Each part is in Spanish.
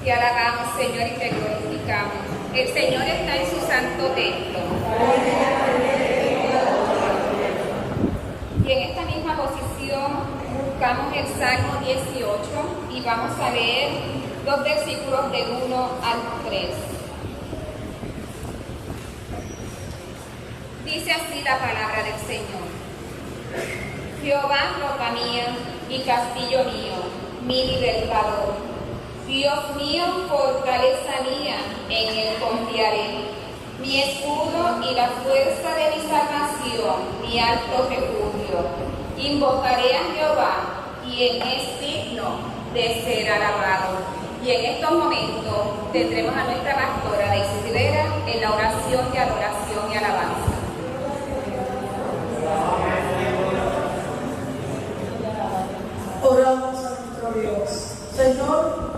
Te alabamos, Señor, y te glorificamos. El Señor está en su santo templo. Y en esta misma posición buscamos el Salmo 18 y vamos a leer los versículos del 1 al 3. Dice así la palabra del Señor. Jehová, roca mía y castillo mío, mi libertador. Dios mío, fortaleza mía, en él confiaré. Mi escudo y la fuerza de mi salvación, mi alto refugio. Invocaré a Jehová, quien es digno de ser alabado. Y en estos momentos tendremos a nuestra pastora Daisy Rivera en la oración de adoración y alabanza. Oramos a nuestro Dios. Señor,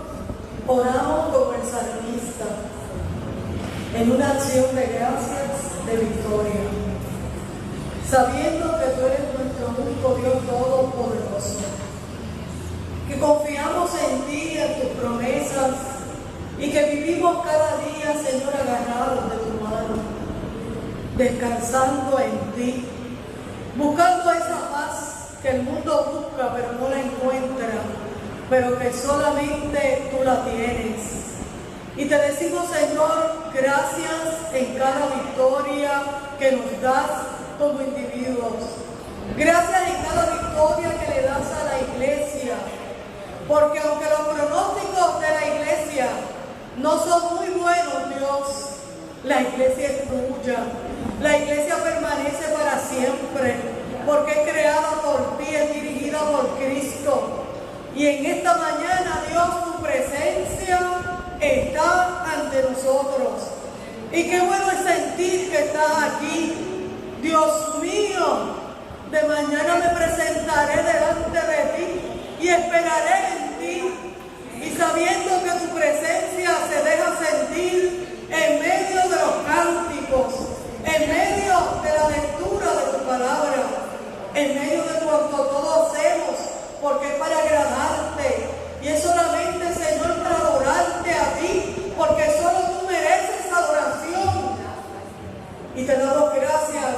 oramos como el salmista en una acción de gracias, de victoria, sabiendo que tú eres nuestro único Dios todopoderoso, que confiamos en ti, en tus promesas, y que vivimos cada día, Señor, agarrados de tu mano, descansando en ti, buscando esa paz que el mundo busca pero no la encuentra, pero que solamente tú la tienes. Y te decimos, Señor, gracias en cada victoria que nos das como individuos. Gracias en cada victoria que le das a la iglesia. Porque aunque los pronósticos de la iglesia no son muy buenos, Dios, la iglesia es tuya. La iglesia permanece para siempre. Porque es creada por ti, es dirigida por Cristo. Y en esta mañana, Dios, tu presencia está ante nosotros. Y qué bueno es sentir que estás aquí. Dios mío, de mañana me presentaré delante de ti y esperaré en ti. Y sabiendo que tu presencia se deja sentir en medio de los cánticos, en medio de la lectura de tu palabra, en medio de cuanto todo hacemos, porque es para agradarte. Y es solamente, Señor, para adorarte a ti, porque solo tú mereces adoración. Y te damos gracias,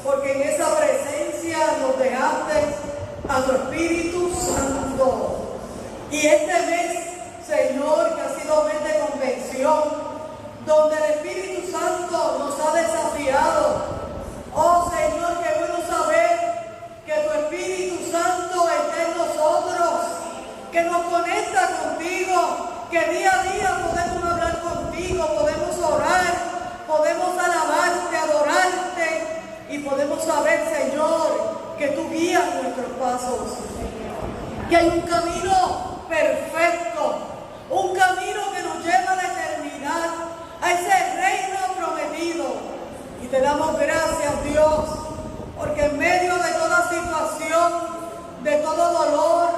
porque en esa presencia nos dejaste a tu Espíritu Santo. Y este mes, Señor, que ha sido mes de convención, donde el Espíritu Santo nos ha desafiado. Oh, Señor, qué bueno saber que tu Espíritu Santo esté en nosotros, que nos conecta contigo, que día a día podemos hablar contigo, podemos orar, podemos alabarte, adorarte y podemos saber, Señor, que tú guías nuestros pasos, que hay un camino perfecto, un camino que nos lleva a la eternidad, a ese reino prometido. Y te damos gracias, Dios, porque en medio de toda situación, de todo dolor,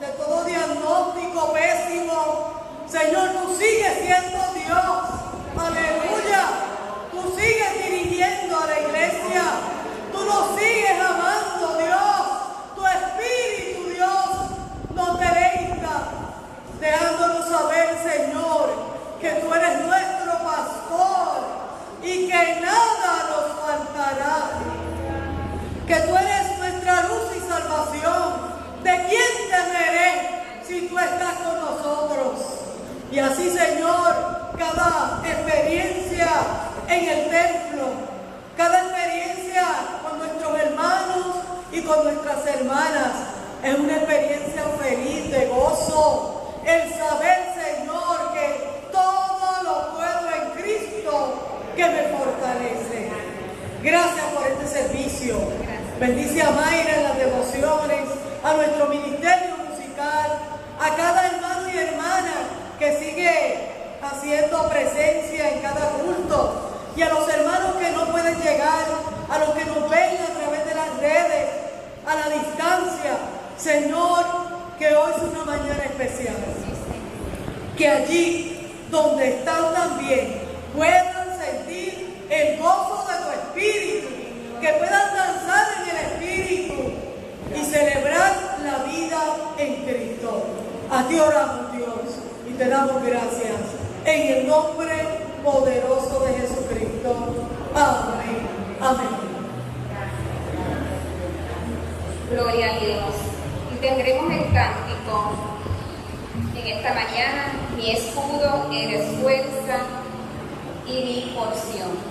de todo diagnóstico pésimo, Señor, tú sigues siendo Dios. Aleluya. Tú sigues dirigiendo a la iglesia. Tú nos sigues amando, Dios. Tu Espíritu, Dios, nos deleita, dejándonos saber, Señor, que tú eres nuestro pastor y que nada nos faltará. Que tú eres nuestra luz y salvación. ¿De quién temeré si tú estás con nosotros? Y así, Señor, cada experiencia en el templo, cada experiencia con nuestros hermanos y con nuestras hermanas, es una experiencia feliz, de gozo. El saber, Señor, que todo lo puedo en Cristo que me fortalece. Gracias por este servicio. Bendice a Mayra en las devociones, a nuestro ministerio musical, a cada hermano y hermana que sigue haciendo presencia en cada culto, y a los hermanos que no pueden llegar, a los que nos ven a través de las redes, a la distancia. Señor, que hoy es una mañana especial. Que allí donde están también puedan sentir el gozo de tu Espíritu, que puedan danzar en el Espíritu y celebrar la vida en Cristo. A ti oramos, Dios, y te damos gracias. en el nombre poderoso de Jesucristo. Amén. Amén. Gloria a Dios. Y tendremos el cántico en esta mañana: mi escudo, eres fuerza y mi porción.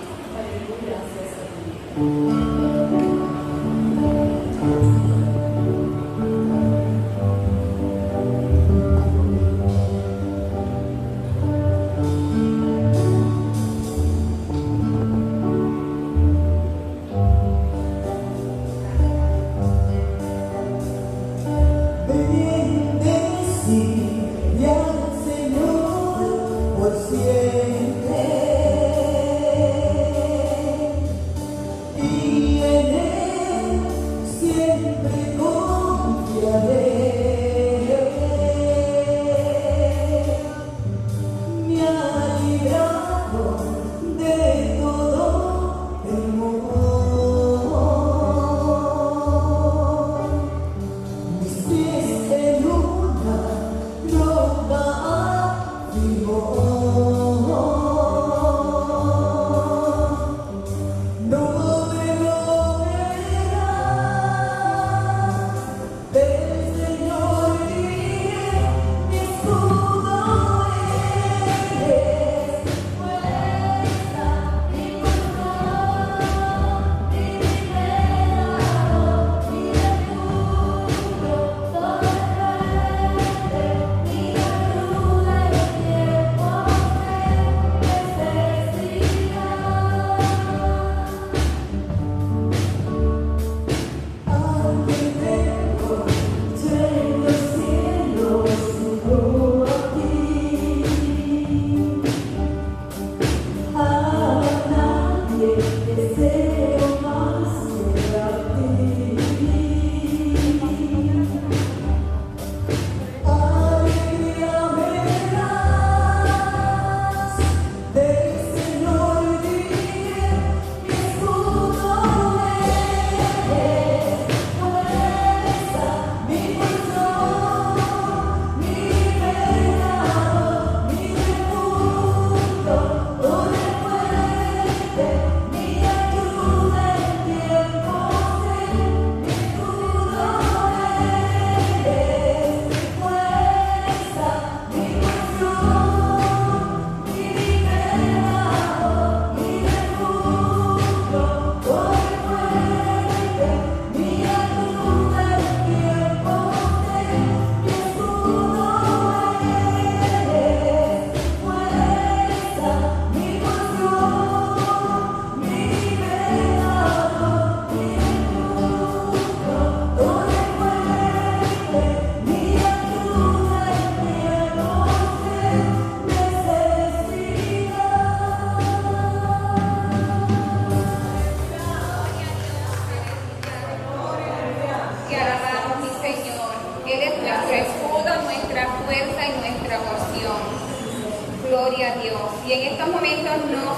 Gloria a Dios. Y en estos momentos nos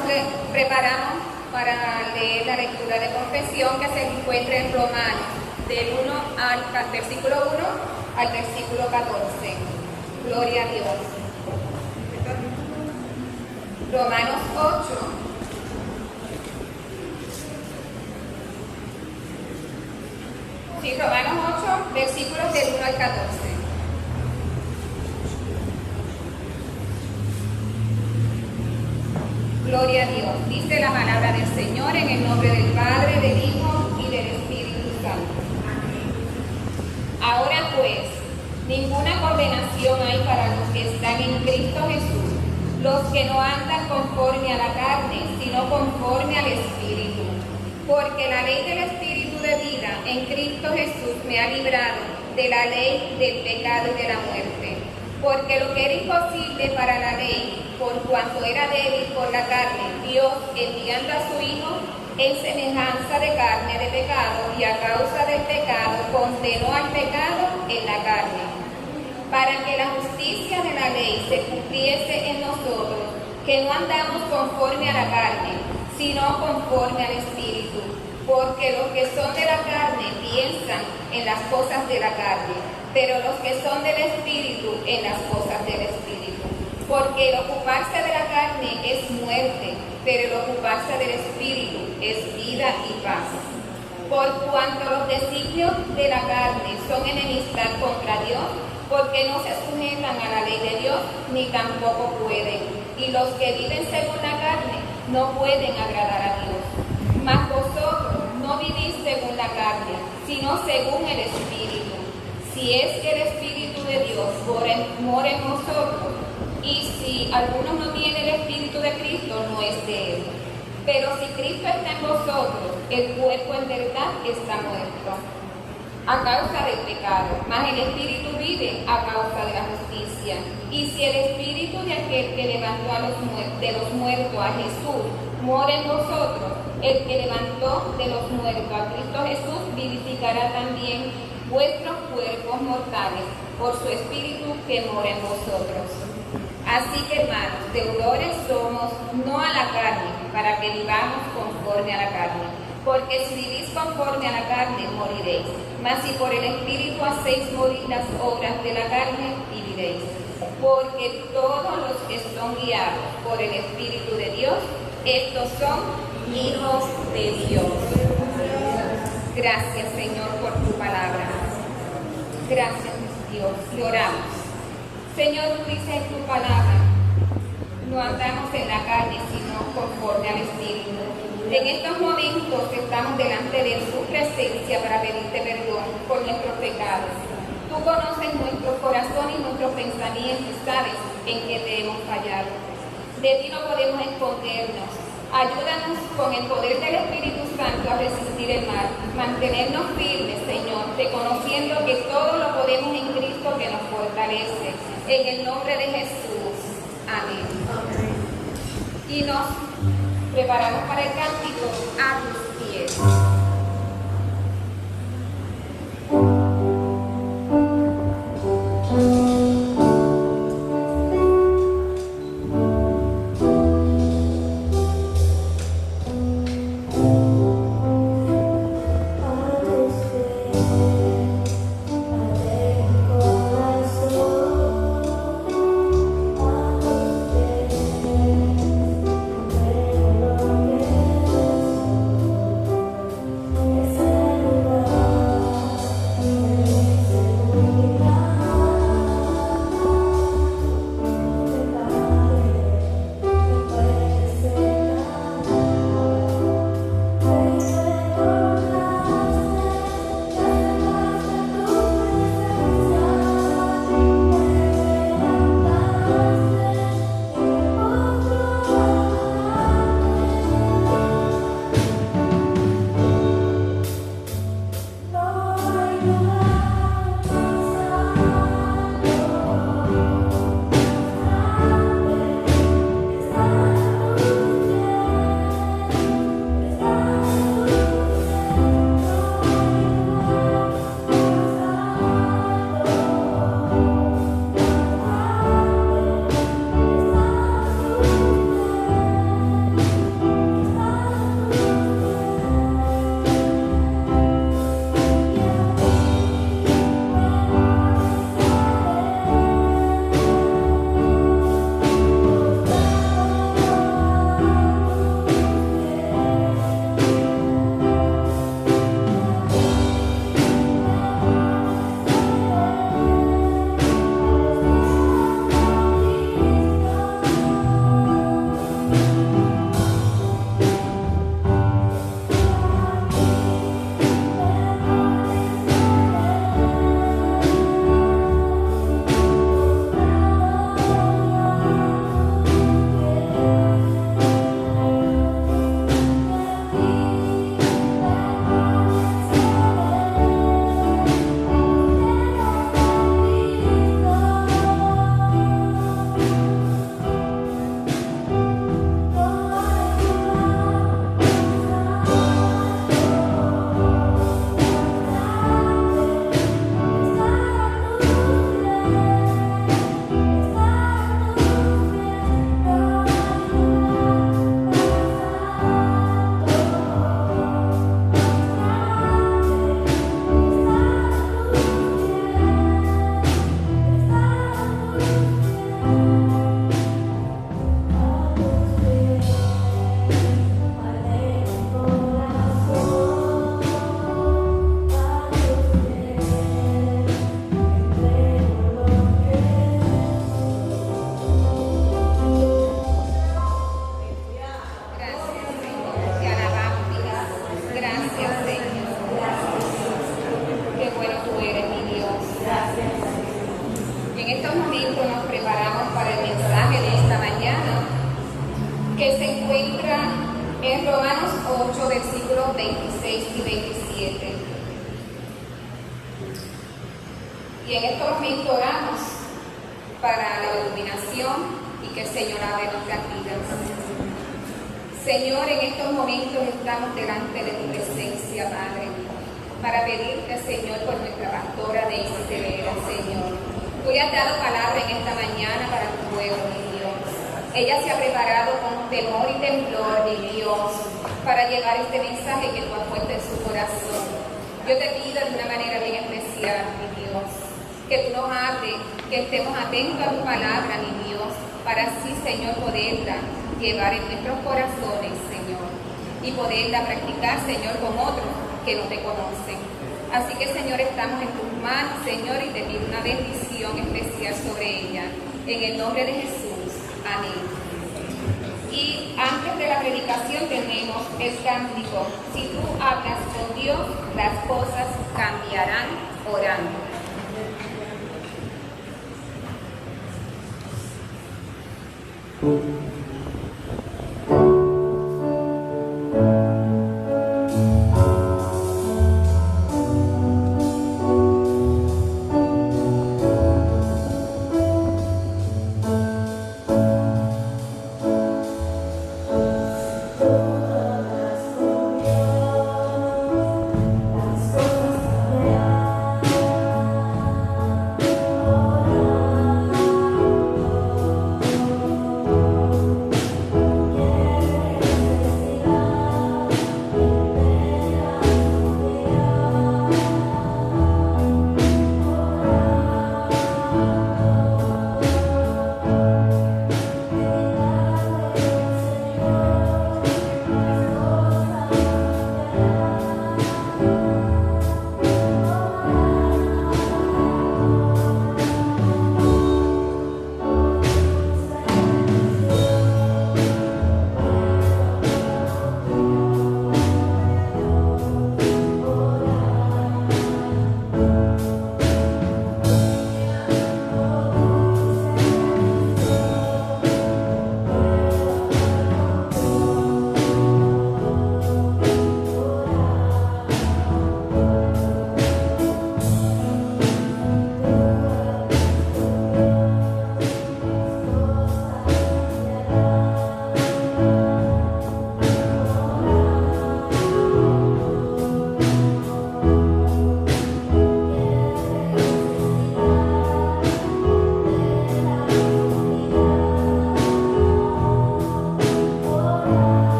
preparamos para leer la lectura de confesión que se encuentra en Romanos, versículo 1 al versículo 14. Gloria a Dios. Romanos 8. Sí, Romanos 8, versículos del 1 al 14. Gloria a Dios. Dice la palabra del Señor en el nombre del Padre, del Hijo y del Espíritu Santo. Ahora pues, ninguna condenación hay para los que están en Cristo Jesús, los que no andan conforme a la carne, sino conforme al Espíritu. Porque la ley del Espíritu de vida en Cristo Jesús me ha librado de la ley del pecado y de la muerte. Porque lo que era imposible para la ley, por cuanto era débil por la carne, Dios, enviando a su Hijo en semejanza de carne de pecado, y a causa del pecado condenó al pecado en la carne, para que la justicia de la ley se cumpliese en nosotros, que no andamos conforme a la carne, sino conforme al Espíritu. Porque los que son de la carne piensan en las cosas de la carne, pero los que son del Espíritu en las cosas del Espíritu. Porque el ocuparse de la es muerte, pero el ocuparse del Espíritu es vida y paz. Por cuanto los designios de la carne son enemistad contra Dios, porque no se sujetan a la ley de Dios, ni tampoco pueden. Y los que viven según la carne no pueden agradar a Dios. Mas vosotros no vivís según la carne, sino según el Espíritu. Si es que el Espíritu de Dios mora en vosotros, y si alguno no tiene el Espíritu de Cristo, no es de él. Pero si Cristo está en vosotros, el cuerpo en verdad está muerto a causa del pecado, mas el Espíritu vive a causa de la justicia. Y si el Espíritu de aquel que levantó de los muertos a Jesús mora en vosotros, el que levantó de los muertos a Cristo Jesús vivificará también vuestros cuerpos mortales por su Espíritu que mora en vosotros. Así que, hermanos, deudores somos no a la carne, para que vivamos conforme a la carne. Porque si vivís conforme a la carne, moriréis. Mas si por el Espíritu hacéis morir las obras de la carne, viviréis. Porque todos los que son guiados por el Espíritu de Dios, estos son hijos de Dios. Gracias, Señor, por tu palabra. Gracias, Dios. Y oramos. Señor, tú dices en tu palabra, no andamos en la carne, sino conforme al Espíritu. En estos momentos estamos delante de tu presencia para pedirte perdón por nuestros pecados. Tú conoces nuestro corazón y nuestros pensamientos y sabes en qué te hemos fallado. De ti no podemos escondernos. Ayúdanos con el poder del Espíritu Santo a resistir el mal, mantenernos firmes, Señor, reconociendo que todo lo podemos en Cristo que nos fortalece. En el nombre de Jesús. Amén. Amén. Y nos preparamos para el cántico A tus pies. Thank que se encuentra en Romanos 8, versículos 26 y 27. Y en estos momentos oramos para la iluminación y que el Señor abra nuestras vidas. Señor, en estos momentos estamos delante de tu presencia, Padre, para pedirte, Señor, por nuestra pastora de Vera, Señor. Tú le has dado palabra en esta mañana para tu pueblo, mi Dios. Ella se ha preparado con temor y temblor, mi Dios, para llevar este mensaje que tú has puesto en su corazón. Yo te pido de una manera bien especial, mi Dios, que tú nos hables, que estemos atentos a tu palabra, mi Dios, para así, Señor, poderla llevar en nuestros corazones, Señor, y poderla practicar, Señor, con otros que no te conocen. Así que, Señor, estamos en tus manos, Señor, y te pido una bendición especial sobre ella. En el nombre de Jesús. Amén. Y antes de la predicación tenemos el cántico: si tú hablas con Dios, las cosas cambiarán orando.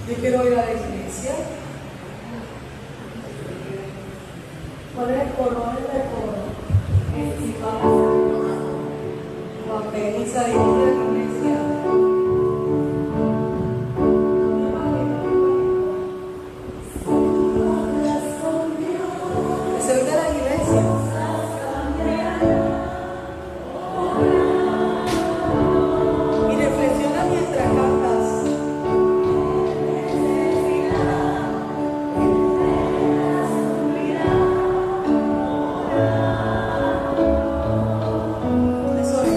Yo quiero ir a la iglesia. ¿Cuál es el color del coro? Cuando venís a la iglesia. Se oye la iglesia. Y reflexiona mientras cantas. Eso es.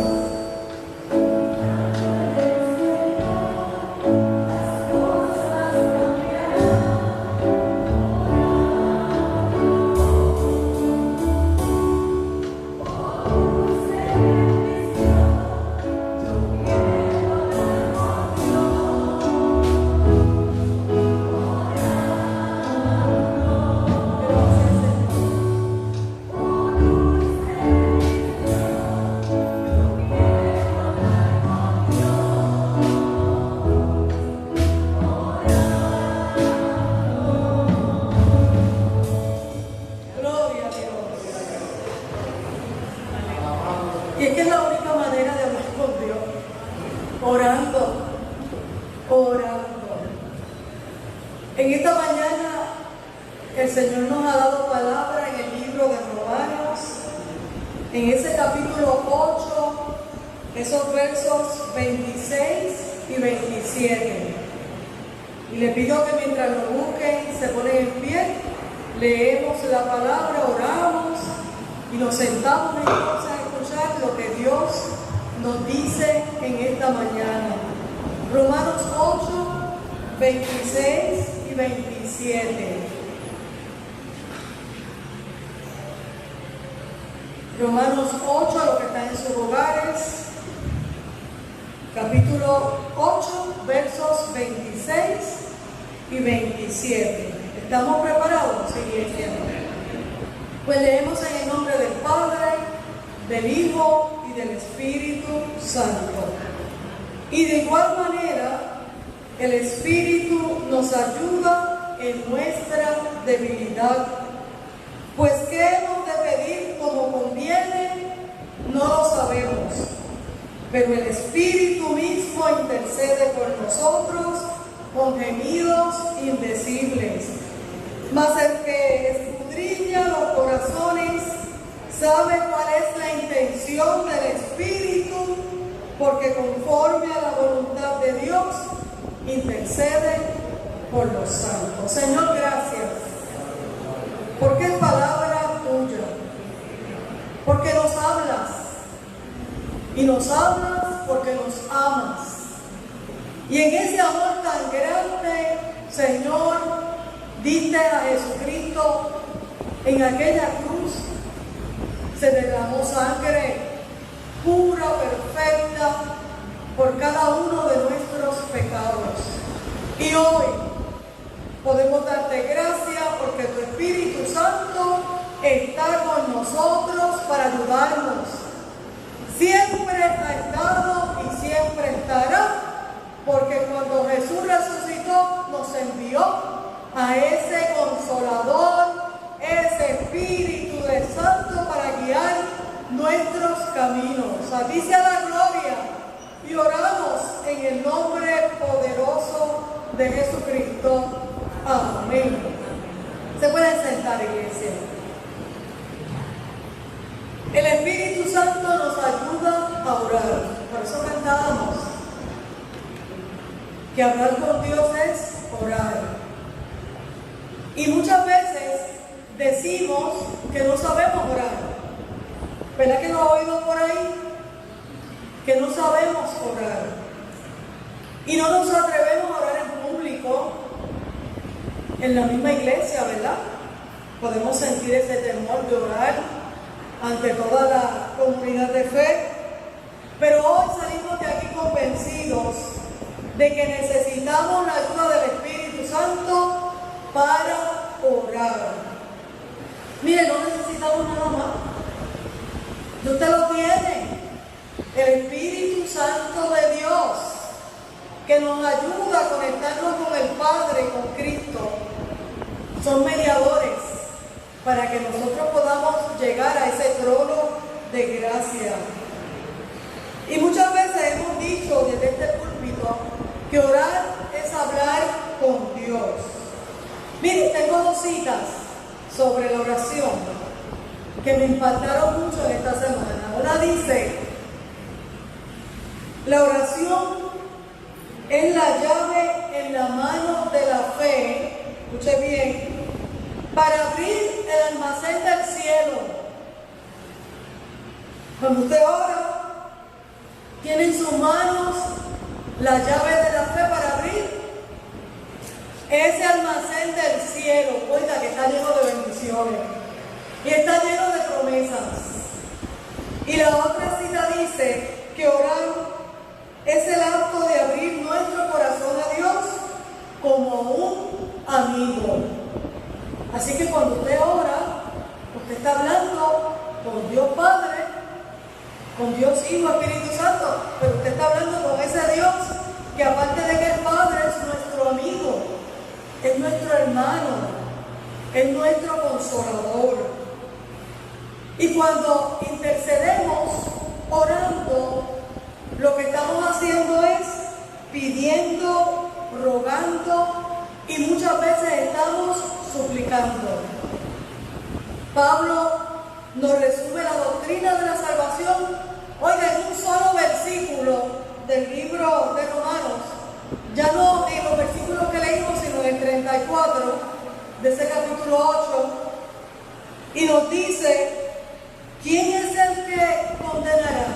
Y es que es la única manera de hablar con Dios, orando, orando. En esta mañana el Señor nos ha dado palabra en el libro de Romanos, en ese capítulo 8, esos versos 26 y 27. Y le pido que mientras lo busquen, se ponen en pie, leemos la palabra, oramos y nos sentamos entonces a escuchar lo que Dios nos dice en esta mañana. Romanos 8, 26 y 27. Romanos 8, a los que están en sus hogares, capítulo 8, versos 26 y 27. ¿Estamos preparados, iglesia? Pues leemos en el nombre del Padre, del Hijo y del Espíritu Santo. Y de igual manera, el Espíritu nos ayuda en nuestra debilidad. Pues ¿qué hemos de pedir como conviene? No lo sabemos. Pero el Espíritu mismo intercede por nosotros con gemidos indecibles. Mas el que escudriña los corazones sabe cuál es la intención del Espíritu, porque conforme a la voluntad de Dios intercede por los santos. Señor, gracias, porque es palabra tuya, porque nos hablas, y nos hablas porque nos amas. Y en ese amor tan grande, Señor, diste a Jesucristo en aquella cruz, se derramó sangre pura, perfecta, por cada uno de nuestros pecados. Y hoy podemos darte gracias porque tu Espíritu Santo está con nosotros para ayudarnos. Siempre ha estado y siempre estará, porque cuando Jesús resucitó nos envió a ese Consolador, ese Espíritu de Santo para guiar nuestros caminos. A ti sea la gloria y oramos en el nombre poderoso de Jesucristo. Amén. Se pueden sentar, iglesia. El Espíritu Santo nos ayuda a orar. Por eso cantábamos que hablar con Dios es orar. Y muchas veces decimos que no sabemos orar. ¿Verdad que lo ha oído por ahí? Que no sabemos orar. Y no nos atrevemos a orar en público, en la misma iglesia, ¿verdad? Podemos sentir ese temor de orar ante toda la comunidad de fe. Pero hoy salimos de aquí convencidos de que necesitamos la ayuda del Espíritu Santo para orar. Mire, no necesitamos nada más. Usted lo tiene, el Espíritu Santo de Dios, que nos ayuda a conectarnos con el Padre, con Cristo. Son mediadores para que nosotros podamos llegar a ese trono de gracia. Y muchas veces hemos dicho desde este púlpito que orar es hablar con Dios. Miren, tengo dos citas sobre la oración que me impactaron mucho en esta semana. Una dice: la oración es la llave en la mano de la fe, escuche bien, para abrir el almacén del cielo. Cuando usted ora, tiene en sus manos la llave de la fe para abrir ese almacén del cielo. Oiga, que está lleno de bendiciones y está lleno de promesas. Y la otra cita dice que orar es el acto de abrir nuestro corazón a Dios como un amigo. Así que cuando usted ora, usted está hablando con Dios Padre, con Dios Hijo, Espíritu Santo, pero usted está hablando con ese Dios que, aparte de que el Padre es nuestro amigo, es nuestro hermano, es nuestro consolador. Y cuando intercedemos o Pablo nos resume la doctrina de la salvación, oiga, en un solo versículo del libro de Romanos, ya no en los versículos que leímos, sino en el 34 de ese capítulo 8, y nos dice, ¿quién es el que condenará?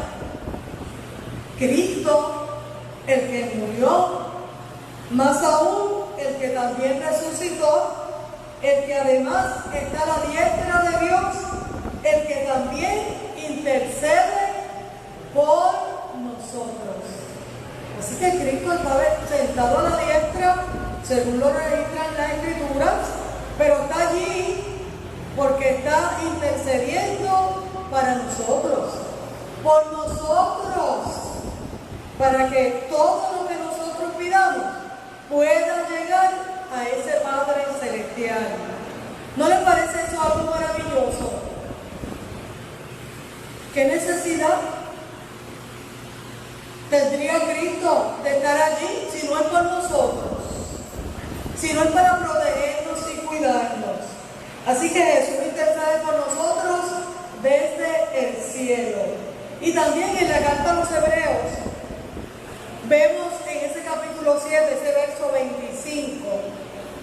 Cristo, el que murió, más aún el que también resucitó, el que además está a la diestra de Dios, el que también intercede por nosotros. Así que Cristo estaba sentado a la diestra, según lo registran las Escrituras, pero está allí porque está intercediendo para nosotros, por nosotros, para que todo lo que nosotros pidamos pueda llegar a ese Padre Celestial. ¿No les parece eso algo maravilloso? ¿Qué necesidad tendría Cristo de estar allí si no es por nosotros? Si no es para protegernos y cuidarnos. Así que Jesús intercede por nosotros desde el cielo. Y también en la carta a los Hebreos vemos en ese capítulo 7, ese verso 25,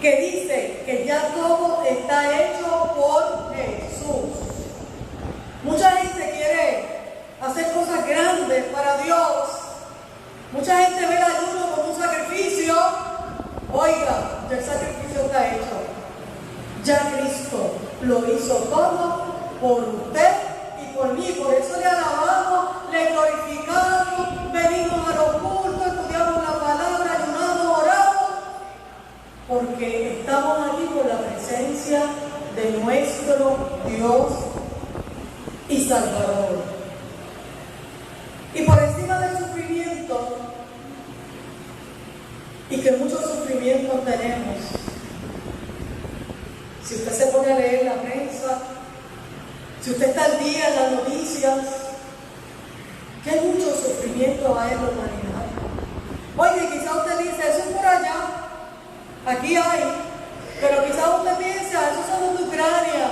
que dice que ya todo está hecho por Jesús. Mucha gente quiere hacer cosas grandes para Dios. Mucha gente ve el ayuno como un sacrificio. Oiga, ya el sacrificio está hecho. Ya Cristo lo hizo todo por usted y por mí. Por eso le alabamos, le glorificamos, venimos a los cultos, estudiamos la palabra, ayunamos, oramos, porque estamos aquí por la presencia de nuestro Dios y Salvador. Y por encima del sufrimiento, y que muchos sufrimientos tenemos, si usted se pone a leer la prensa, si usted está al día en las noticias, que hay mucho sufrimiento hay en la humanidad. Oye, quizás usted dice, eso es por allá, aquí hay, pero quizás usted piensa, esos son los de Ucrania,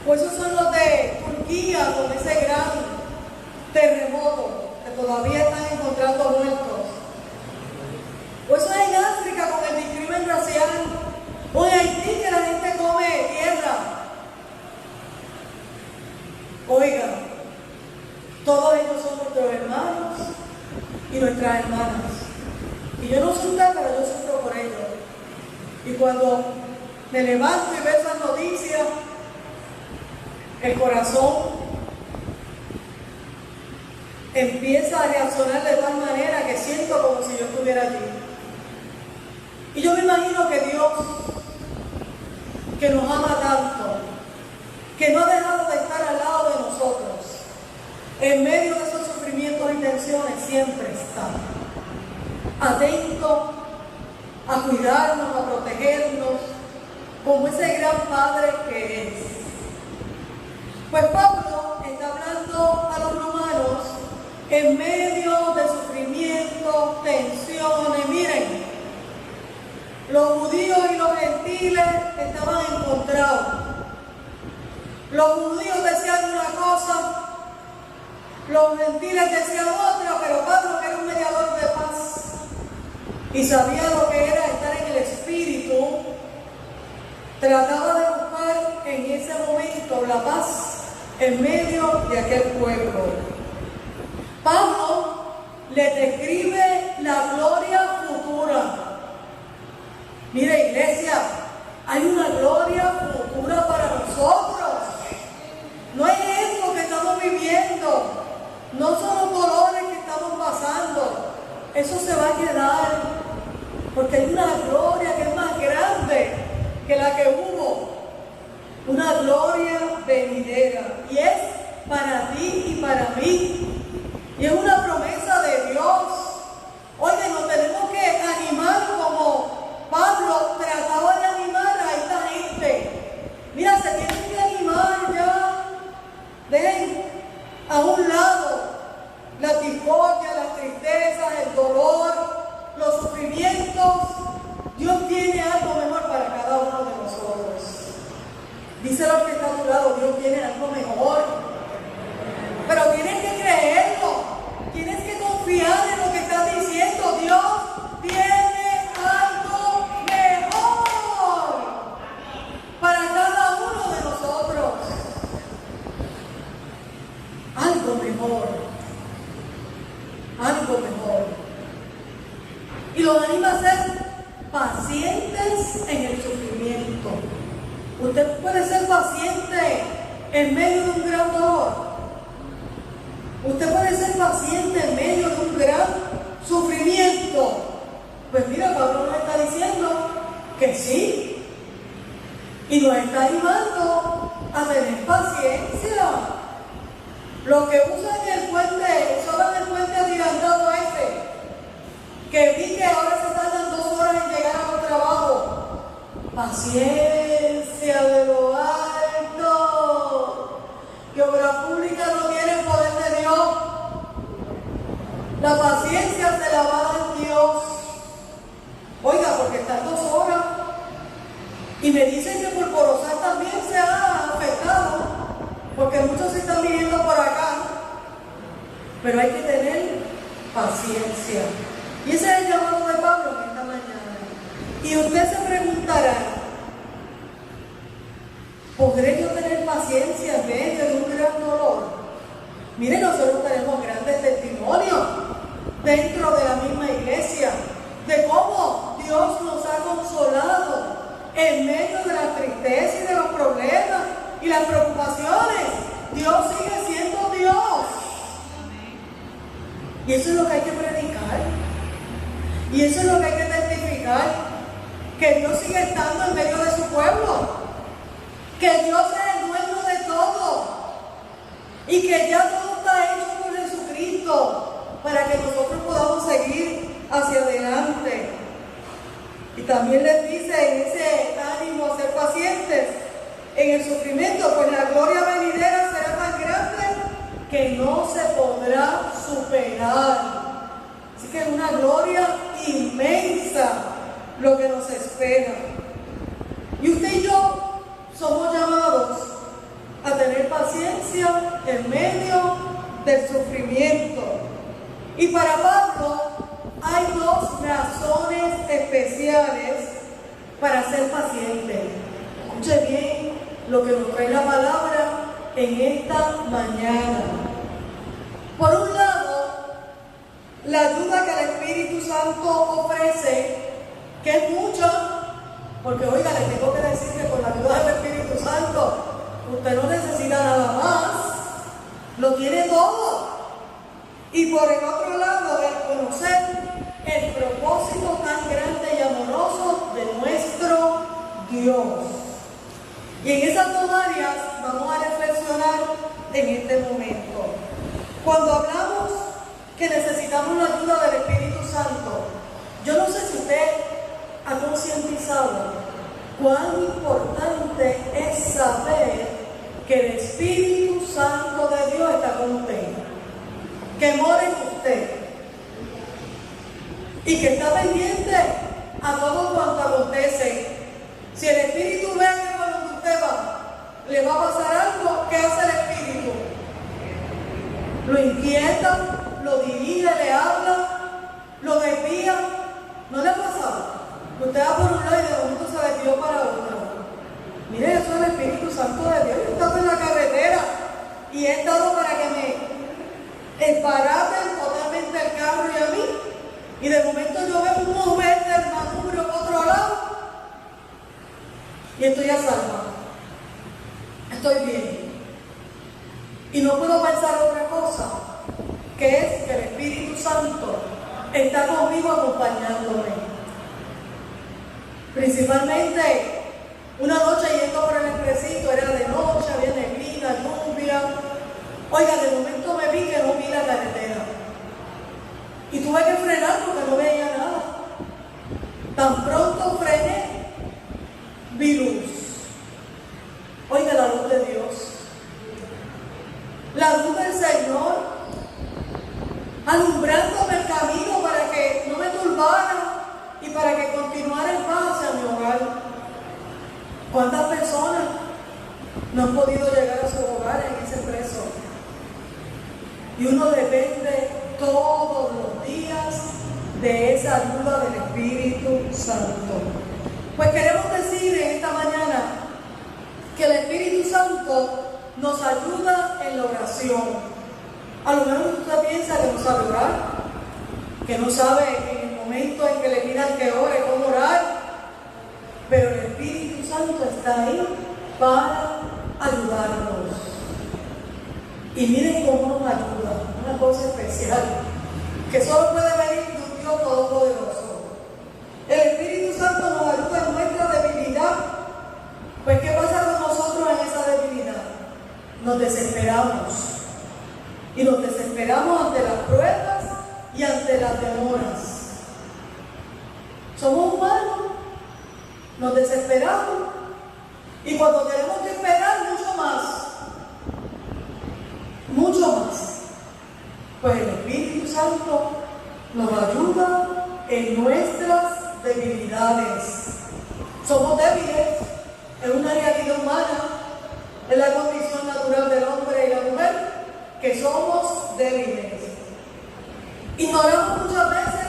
o esos son los de Turquía, con ese gran terremoto que todavía están encontrando muertos. O eso es en África con el discrimen racial, o en Haití que la gente come tierra. Oiga, todos ellos son nuestros hermanos y nuestras hermanas. Y yo no soy usted, pero yo sufro por ellos. Y cuando me levanto y veo esas noticias, el corazón empieza a reaccionar de tal manera que siento como si yo estuviera allí. Y yo me imagino que Dios, que nos ama tanto, que no ha dejado de estar al lado de nosotros, en medio de esos sufrimientos y tensiones, siempre está atento a cuidarnos, a protegernos, como ese gran Padre que es. Pues Pablo está hablando a los romanos en medio de sufrimientos, tensiones. Miren, los judíos y los gentiles estaban encontrados. Los judíos decían una cosa, los gentiles decían otra, pero Pablo, que era un mediador de paz y sabía lo que era estar en el Espíritu, trataba de buscar en ese momento la paz en medio de aquel pueblo. Pablo le describe la gloria futura. Mire, iglesia, hay una gloria futura para nosotros. No es esto que estamos viviendo, no son los dolores que estamos pasando. Eso se va a quedar, porque hay una gloria que es más grande que la que hubo. Una gloria venidera, y es para ti y para mí, y es una promesa de Dios. Oye, nos tenemos que animar como Pablo trataba de animar a esta gente. Mira, se tienen que animar ya. Dejen a un lado la discordia, las tristezas, el dolor, los sufrimientos. Dios tiene algo mejor para cada uno de nosotros. Dice la Escritura algo mejor. Algo mejor. Y los anima a ser pacientes en el sufrimiento. Usted puede ser paciente en medio de un gran dolor. Usted puede ser paciente en medio de un gran sufrimiento. Pues mira, Pablo nos está diciendo que sí. Y nos está animando a tener paciencia. Los que usan el puente, usaban el puente atirantado ese, que vi que ahora se tardan 2 horas en llegar a su trabajo. Paciencia de lo alto. Que obra pública no tiene el poder de Dios. La paciencia se la va a dar Dios. Oiga, porque están 2 horas. Y me dicen que por Corozal también se ha afectado, porque muchos se están viniendo por acá. Pero hay que tener paciencia. Y ese es el llamado de Pablo en esta mañana. Y usted se preguntará, ¿podré yo tener paciencia en medio de un gran dolor? Mire, nosotros tenemos grandes testimonios dentro de la misma iglesia de cómo Dios nos ha consolado en medio de la tristeza y de los problemas y las preocupaciones. Dios sigue siendo Dios. Y eso es lo que hay que predicar. Y eso es lo que hay que testificar. Que Dios sigue estando en medio de su pueblo. Que Dios es el dueño de todo. Y que ya todo está hecho por Jesucristo para que nosotros podamos seguir hacia adelante. Y también les dice en ese ánimo a ser pacientes en el sufrimiento, pues la gloria venidera será tan grande que no se podrá superar. Así que es una gloria inmensa lo que nos espera. Y usted y yo somos llamados a tener paciencia en medio del sufrimiento. Y para Pablo hay 2 razones especiales para ser paciente. Escuche bien lo que nos trae la palabra en esta mañana. Por un lado, la ayuda que el Espíritu Santo ofrece, que es mucha, porque oiga, le tengo que decir que con la ayuda del Espíritu Santo usted no necesita nada más, lo tiene todo. Y por el otro lado, el conocer el propósito tan grande y amoroso de nuestro Dios. Y en esas 2 áreas vamos a reflexionar en este momento. Cuando hablamos que necesitamos la ayuda del Espíritu Santo, yo no sé si usted ha concientizado cuán importante es saber que el Espíritu Santo de Dios está con usted, que mora en usted y que está pendiente a todo cuanto acontece. Si el Espíritu ve que por donde usted va le va a pasar algo, ¿qué hace el Espíritu? Lo inquieta, lo dirige, le habla, lo desvía. ¿No le ha pasado? Usted va por un lado y de momento se desvió para otro. Mire, eso es el Espíritu Santo de Dios. Yo estaba en la carretera y he estado para que me embaraten totalmente el carro y a mí. Y de momento yo veo un mover del manubrio por otro lado y estoy a salvo. Estoy bien. Y no puedo pensar otra cosa, que es que el Espíritu Santo está conmigo acompañándome. Principalmente, una noche yendo por el expresito, era de noche, había neblina, lluvia. Oiga, de momento me vi que no vi la carretera. Y tuve que frenar porque no veía nada. Tan pronto frené, vi luz. Oiga, la luz de Dios. La luz del Señor, alumbrándome el camino para que no me turbara y para que continuara en paz hacia mi hogar. ¿Cuántas personas no han podido llegar a su hogar en ese expreso? Y uno depende todos los días de esa ayuda del Espíritu Santo. Pues queremos decir en esta mañana que el Espíritu Santo nos ayuda en la oración. A lo mejor usted piensa que no sabe orar, que no sabe en el momento en que le pidan que ore cómo orar, pero el Espíritu Santo está ahí para ayudarnos. Y miren cómo nos ayuda, una cosa especial, que solo puede venir de un Dios todopoderoso. El Espíritu Santo nos ayuda en nuestra debilidad. Pues ¿qué pasa con nosotros en esa debilidad? Nos desesperamos. Y nos desesperamos ante las pruebas y ante las demoras. Somos humanos, nos desesperamos. Y cuando tenemos que esperar mucho más, pues el Espíritu Santo nos ayuda en nuestras debilidades. Somos débiles, es una realidad humana, es la condición natural del hombre y la mujer, que somos débiles. Ignoramos muchas veces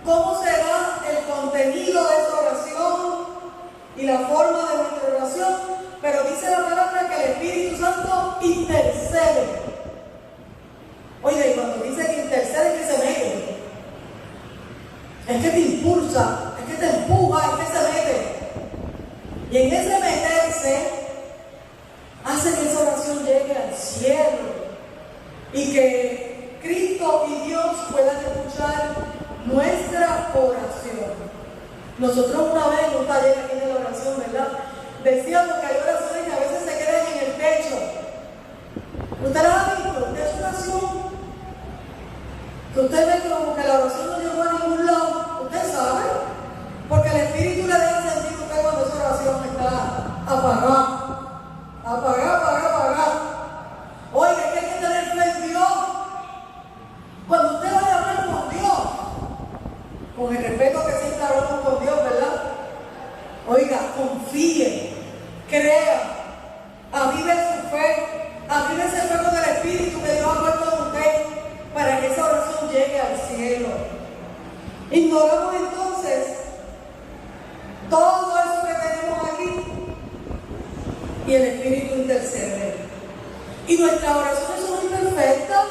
cómo será el contenido de esa oración y la forma de nuestra oración, pero dice la palabra que el Espíritu Santo intercede. Oiga, y cuando dice que intercede, es que se mete, es que te impulsa, es que te empuja, es que se mete. Y en ese meterse hace que esa oración llegue al cielo y que Cristo y Dios puedan escuchar nuestra oración. Nosotros una vez en un taller aquí de la oración, ¿verdad? Decíamos que hay oraciones que a veces se quedan en el techo. ¿Usted las ha visto? ¿Usted es oración? Que usted ve como que la oración no llegó a ningún lado. ¿Usted sabe? Porque el Espíritu le deja sentir a usted cuando esa oración está apagada. Apagada. Oiga, es que hay que tener fe en Dios. Cuando usted vaya a hablar con Dios, con el respeto que siempre hablamos con Dios, ¿verdad? Oiga, confíe, crea, avive su fe, avívese el fe con el Espíritu que Dios ha puesto en usted para que esa oración llegue al cielo. Ignoramos entonces todo eso que tenemos aquí y el Espíritu intercede. Y nuestras oraciones son imperfectas.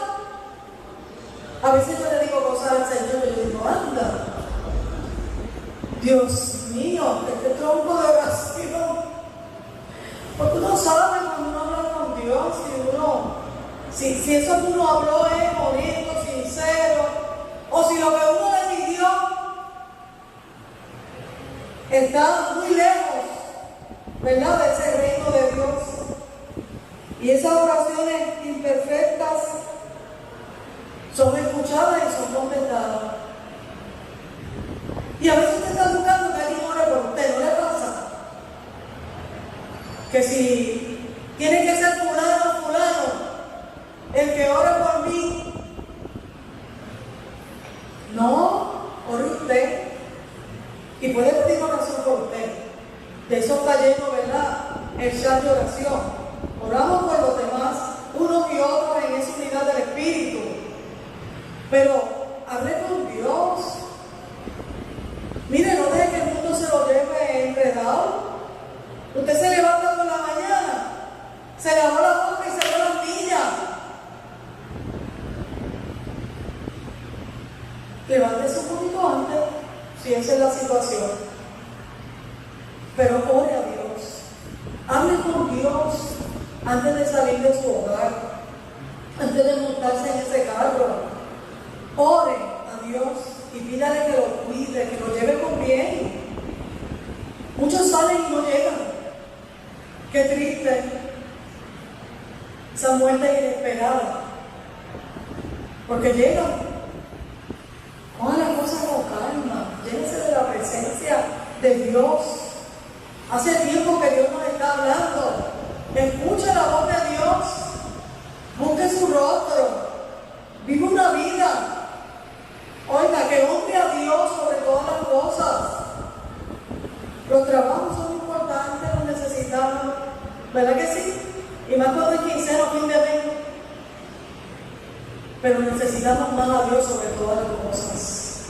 A veces yo le digo cosas al Señor y yo digo, anda, Dios mío, este tronco de oración. Porque uno sabe cuando uno habla con Dios, si eso que uno habló es bonito, sincero, o si lo que uno le pidió está muy lejos, ¿verdad?, de ese reino de Dios. Y esas oraciones imperfectas son escuchadas y son contestadas. Y a veces usted está buscando que alguien ore por usted, ¿no le pasa? Que si tiene que ser fulano el que ore por mí, no, ore usted. Y puede pedir oración por usted. De eso está lleno, ¿verdad?, el chat de oración. Oramos por los demás, unos y otros en esa unidad del Espíritu. Pero hable con Dios. Mire, no deje que el mundo se lo lleve enredado. Usted se levanta por la mañana, se lavó la boca y se lavó las millas. Levántese un poquito antes, si esa es la situación. Pero ore a Dios. Hable con Dios antes de salir de su hogar, antes de montarse en ese carro. Ore a Dios y pídale que lo cuide, que lo lleve con bien. Muchos salen y no llegan. Qué triste esa muerte inesperada, porque llegan. Cojan las cosas con calma, llénense de la presencia de Dios. Hace tiempo que Dios nos está hablando. Escuche la voz de Dios, busque su rostro, vive una vida. Oiga, que honre a Dios sobre todas las cosas. Los trabajos son importantes, los necesitamos, ¿verdad que sí? Y más cuando es quincena o fin de mes. Pero necesitamos más a Dios sobre todas las cosas.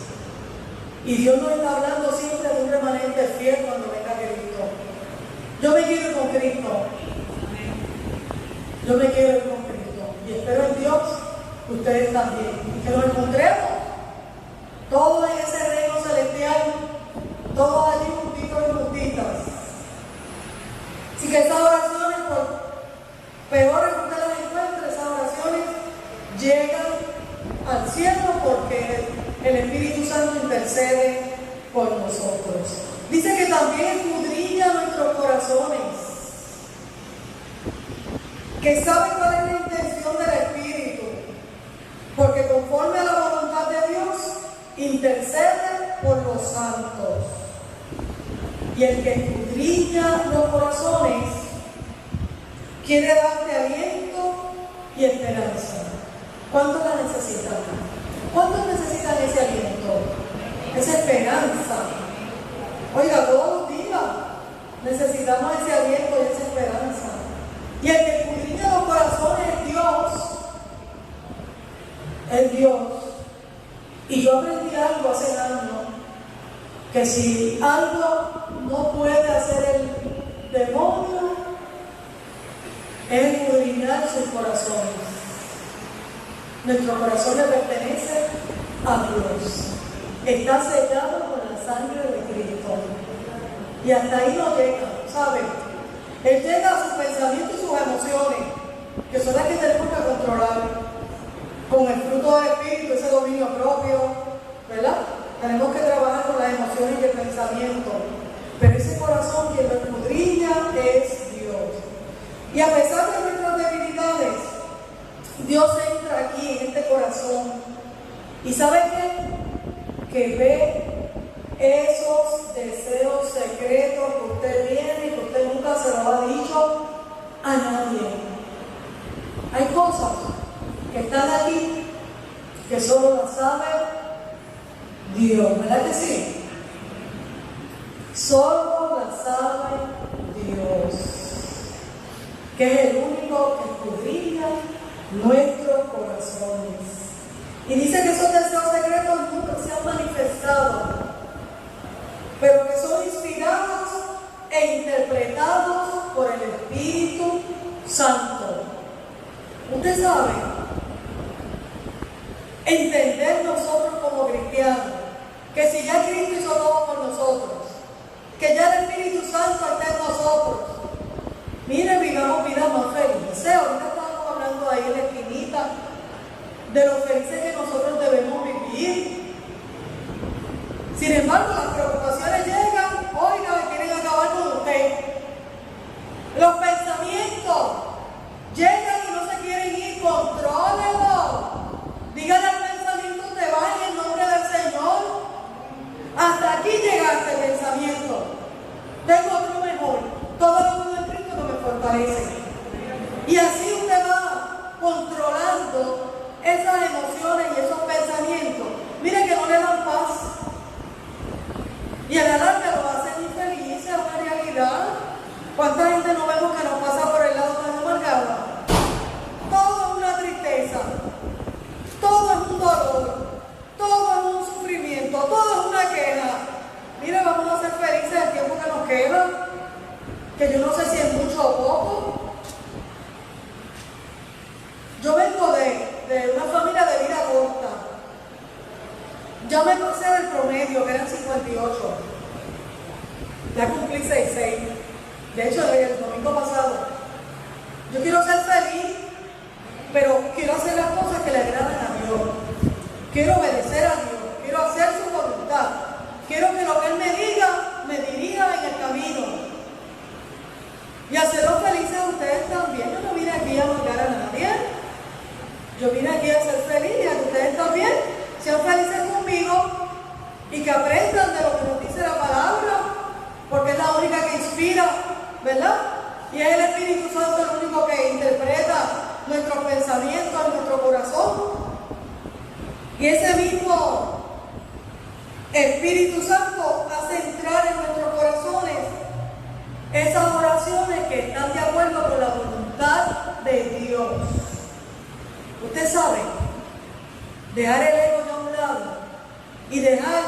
Y Dios nos está hablando siempre de un remanente fiel cuando venga Cristo. Yo me quiero ir con Cristo. Yo me quiero ir con Cristo. Y espero en Dios ustedes también. Y que nos encontremos todos en ese reino celestial, todos allí juntitos y juntitas. Así que esas oraciones, por peores que usted las encuentre, esas oraciones llegan al cielo porque el Espíritu Santo intercede por nosotros. Dice que también escudriña nuestros corazones, que sabe cuál es la intención del Espíritu, porque conforme a la voluntad de Dios, intercede por los santos. Y el que escudriña los corazones quiere darte aliento y esperanza. ¿Cuántos la necesitan? ¿Cuántos necesitan ese aliento? Esa esperanza. Oiga, todos los días necesitamos ese aliento y esa esperanza. Y el que escudriña los corazones es Dios. Es Dios. Y yo aprendí algo hace años, que si algo no puede hacer el demonio, es escudriñar sus corazones. Nuestro corazón le pertenece a Dios. Está sellado con la sangre de Cristo. Y hasta ahí no llega, ¿saben? Él llega a sus pensamientos y sus emociones, que son las que tenemos que controlar. Con el fruto del Espíritu, ese dominio propio, ¿verdad? Tenemos que trabajar con las emociones y el pensamiento. Pero ese corazón quien lo escudriña es Dios. Y a pesar de nuestras debilidades, Dios entra aquí en este corazón. ¿Y sabe qué? Que ve esos deseos secretos que usted tiene y que usted nunca se los ha dicho a nadie. Hay cosas que están aquí que solo las sabe Dios, ¿verdad que sí? Solo las sabe Dios, que es el único que escudriña nuestros corazones. Y dice que esos deseos secretos nunca se han manifestado, pero que son inspirados e interpretados por el Espíritu Santo. Usted sabe, entender nosotros como cristianos, que si ya Cristo hizo todo por nosotros, que ya el Espíritu Santo está en nosotros, miren, vivamos vidas más felices. Ahorita estábamos hablando ahí en la esquinita de lo felices que nosotros debemos vivir. Sin embargo, las preocupaciones llegan, oiga, quieren acabar con usted. Los pensamientos llegan y no se quieren ir, contrólenlo. Díganle al pensamiento, te vas en el nombre del Señor. Hasta aquí llegaste el pensamiento. Tengo otro mejor. Todo lo que en Cristo me fortalece. Y así usted va controlando esas emociones y esos pensamientos. Mire que no le dan paz. Y a la larga lo hacen infeliz, es una realidad. ¿Cuánta gente no vemos que nos pasa por el lado tan amargado? Todo es una tristeza, todo es un dolor, todo es un sufrimiento, todo es una queja. Mire, vamos a ser felices el tiempo que nos queda, que yo no sé si es mucho o poco. Yo vengo de una familia de vida corta. Ya me pasé del promedio, que eran 58. Ya cumplí 66. De hecho, el domingo pasado. Yo quiero ser feliz, pero quiero hacer las cosas que le agradan a Dios. Quiero obedecer a Dios. Quiero hacer su voluntad. Quiero que lo que Él me diga, me dirija en el camino. Y hacerlos felices a ustedes también. Yo no vine aquí a amargar a nadie. Yo vine aquí a ser feliz y a que ustedes también sean felices conmigo y que aprendan de lo que nos dice la palabra, porque es la única que inspira, ¿verdad? Y es el Espíritu Santo el único que interpreta nuestros pensamientos en nuestro corazón. Y ese mismo Espíritu Santo hace entrar en nuestros corazones esas oraciones que están de acuerdo con la voluntad de Dios. Usted sabe, dejar el ego de un lado y dejar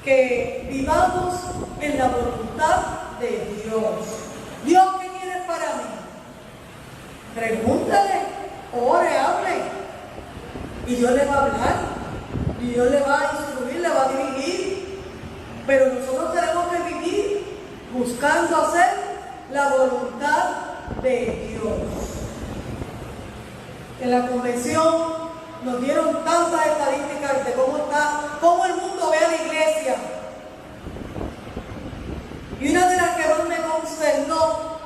que vivamos en la voluntad de Dios. Dios, ¿qué quieres para mí? Pregúntale, ore, hable. Y Dios le va a hablar, y Dios le va a instruir, le va a dirigir. Pero nosotros tenemos que vivir buscando hacer la voluntad de Dios. En la convención nos dieron tantas estadísticas de cómo el mundo ve a la iglesia. Y una de las que más me consternó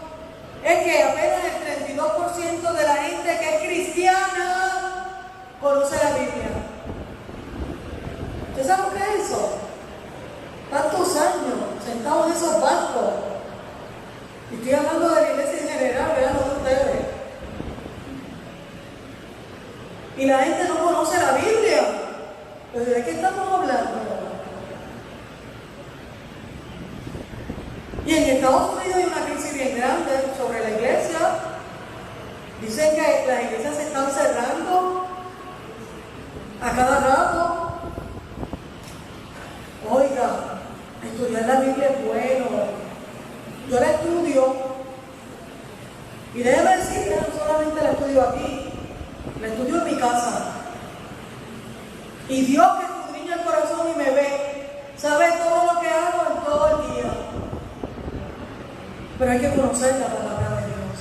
es que apenas el 32% de la gente que es cristiana conoce la Biblia. ¿Usted sabe qué es eso? Tantos años sentados en esos bancos. Y estoy hablando de la iglesia en general, vean los de ustedes. Y la gente no conoce la Biblia. ¿Pero de qué estamos hablando? Y en Estados Unidos hay una crisis bien grande sobre la iglesia. Dicen que las iglesias se están cerrando a cada rato. Oiga, estudiar la Biblia es bueno. Yo la estudio. Y déjeme decir que no solamente la estudio aquí. La estudio en mi casa. Y Dios, que escudriña el corazón y me ve, sabe todo lo que hago en todo el día. Pero hay que conocer la palabra de Dios.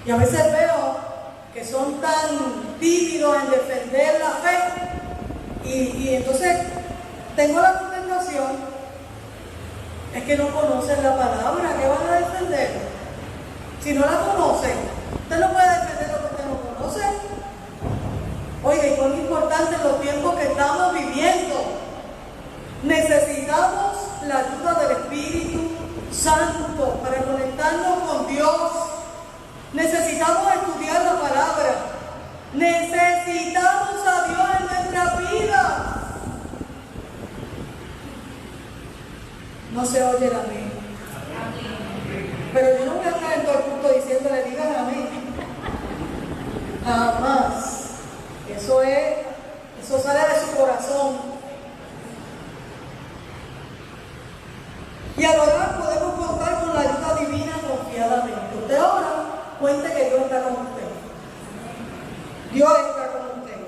Y a veces veo que son tan tímidos en defender la fe. Y entonces tengo la contestación. Es que no conocen la palabra. ¿Qué van a defender? Si no la conocen, usted no puede defender lo que usted no conoce. Oiga, y cuán importante en los tiempos que estamos viviendo. Necesitamos la ayuda del Espíritu Santo para conectarnos con Dios. Necesitamos estudiar la palabra. Necesitamos a Dios en nuestra vida. No se oye la amén. Pero yo no voy a estar en todo el culto diciéndole digan amén. Jamás. Eso sale de su corazón. Y al orar podemos contar con la ayuda divina confiadamente. Usted ora, cuente que Dios está con usted. Dios está con usted.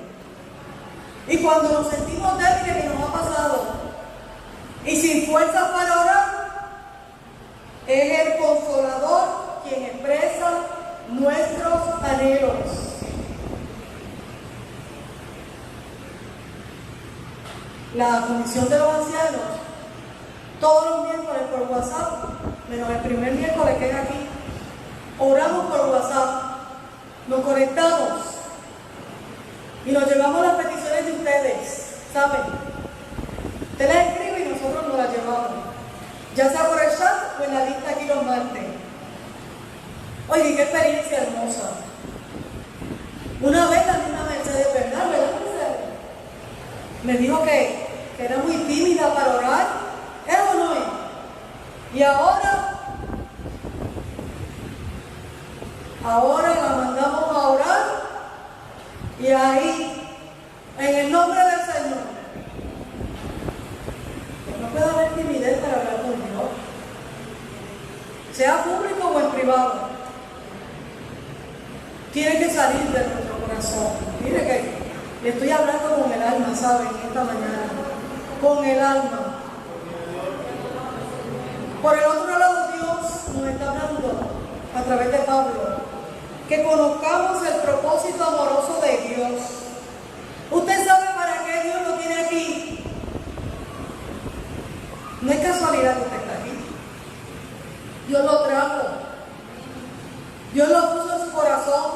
Y cuando nos sentimos débiles, que nos ha pasado, y sin fuerzas para orar, es el Consolador quien expresa nuestros anhelos. La comisión de los ancianos, todos los miércoles por WhatsApp, menos el primer miércoles que es aquí, oramos por WhatsApp, nos conectamos y nos llevamos las peticiones de ustedes, ¿saben? Usted las escribe y nosotros nos las llevamos, ya sea por el chat o en la lista aquí los martes. Oye, qué experiencia hermosa. Una vez la misma Mercedes Bernal, ¿verdad, Mercedes? Me dijo que era muy tímida para orar. ¿Es o no es? Y ahora la mandamos a orar y ahí, en el nombre del Señor, no puede haber timidez para hablar con Dios, sea público o en privado. Tiene que salir de nuestro corazón. Mire que le estoy hablando con el alma, ¿saben? Esta mañana, con el alma. Por el otro lado, Dios nos está hablando a través de Pablo, que conozcamos el propósito amoroso de Dios. ¿Usted sabe para qué Dios lo tiene aquí? No es casualidad que usted está aquí. Dios lo trajo. Dios lo puso en su corazón.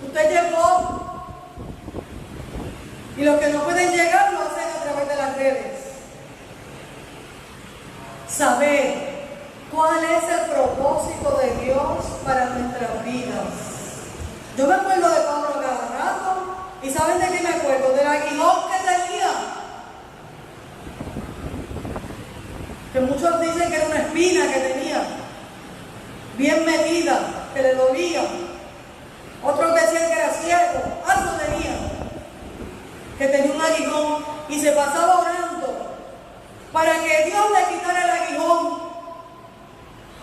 Usted llegó. Y los que no pueden llegar lo hacen a través de las redes. Saber cuál es el propósito de Dios para nuestras vidas. Yo me acuerdo de Pablo cada rato. ¿Y saben de qué me acuerdo? Del aguijón que tenía. Que muchos dicen que era una espina que tenía, bien metida, que le dolía. Otros decían que era ciego, algo tenía, que tenía un aguijón y se pasaba orando para que Dios le quitara el aguijón.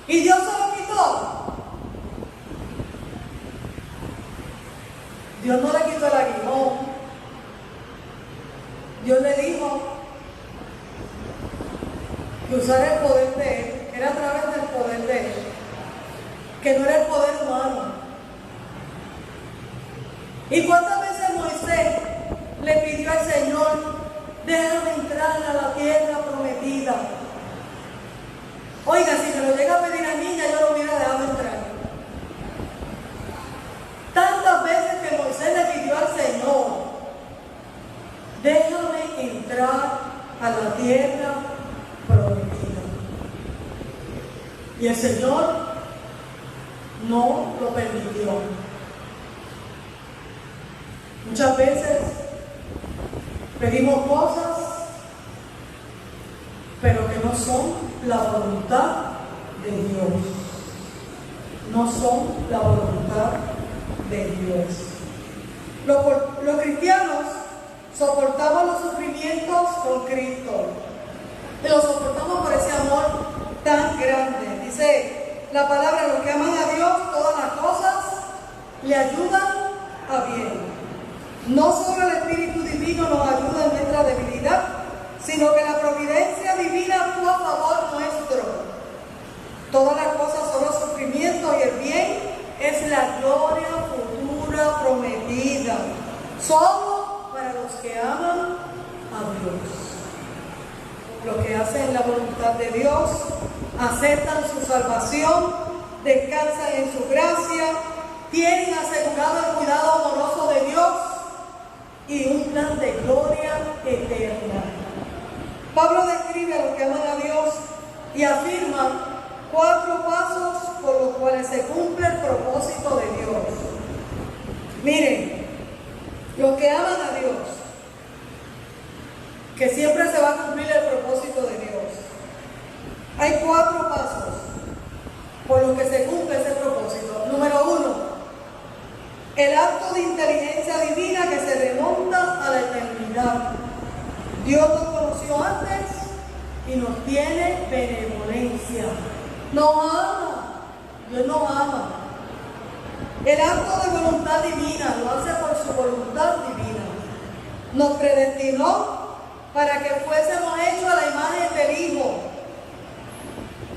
Y Dios se lo quitó. Dios no le quitó el aguijón. Dios le dijo que usara el poder de Él, era a través del poder de Él, que no era el poder humano. ¿Y cuántas veces Moisés le pidió al Señor, déjame entrar a la tierra prometida? Oiga, si me lo llega a pedir a mí, ya yo lo hubiera dejado entrar. Tantas veces que Moisés le pidió al Señor, déjame entrar a la tierra prometida. Y el Señor no lo permitió. Muchas veces pedimos cosas, pero que no son la voluntad de Dios. No son la voluntad de Dios. Los cristianos soportamos los sufrimientos con Cristo. Y los soportamos por ese amor tan grande. Dice la palabra, los que aman a Dios, todas las cosas le ayudan a bien. No solo el Espíritu Divino nos ayuda en nuestra debilidad, sino que la providencia divina actúa a favor nuestro. Todas las cosas son los sufrimientos y el bien es la gloria futura prometida. Solo para los que aman a Dios. Los que hacen la voluntad de Dios, aceptan su salvación, descansan en su gracia, tienen asegurado el cuidado amoroso de Dios y un plan de gloria eterna. Pablo describe a los que aman a Dios y afirma 4 pasos por los cuales se cumple el propósito de Dios. Miren, los que aman a Dios, que siempre se va a cumplir el propósito de Dios. Hay 4 pasos por los que se cumple ese propósito. Número 1, el acto de inteligencia divina que se remonta a la eternidad. Dios nos conoció antes y nos tiene benevolencia. Nos ama. Dios nos ama. El acto de voluntad divina lo hace por su voluntad divina. Nos predestinó para que fuésemos hechos a la imagen del Hijo.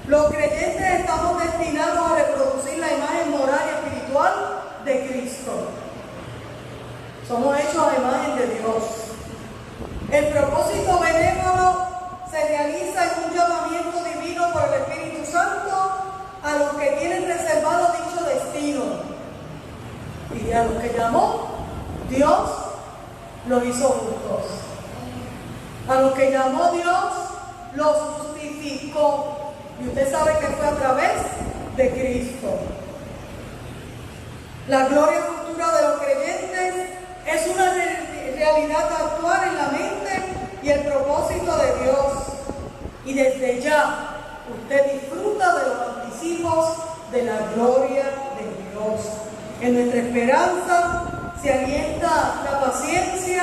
Los creyentes estamos destinados a reproducir la imagen moral y espiritual de Cristo. Somos hechos a la imagen de Dios. El propósito benévolo se realiza en un llamamiento divino por el Espíritu Santo a los que tienen reservado dicho destino. Y a los que llamó, Dios los hizo justos. A los que llamó Dios, los justificó. Y usted sabe que fue a través de Cristo. La gloria futura de los creyentes es una realidad actual en la mente y el propósito de Dios. Y desde ya, usted disfruta de los anticipos de la gloria de Dios. En nuestra esperanza se alienta la paciencia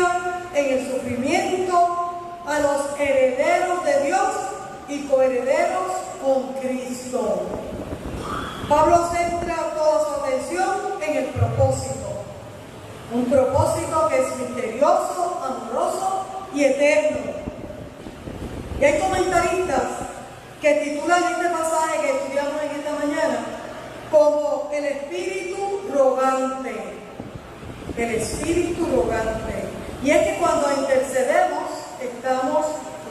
en el sufrimiento a los herederos de Dios y coherederos con Cristo. Pablo centra toda su atención en el propósito. Un propósito que es misterioso, amoroso y eterno. Y hay comentaristas que titulan este pasaje que estudiamos en esta mañana como el espíritu rogante. El espíritu rogante. Y es que cuando intercedemos, estamos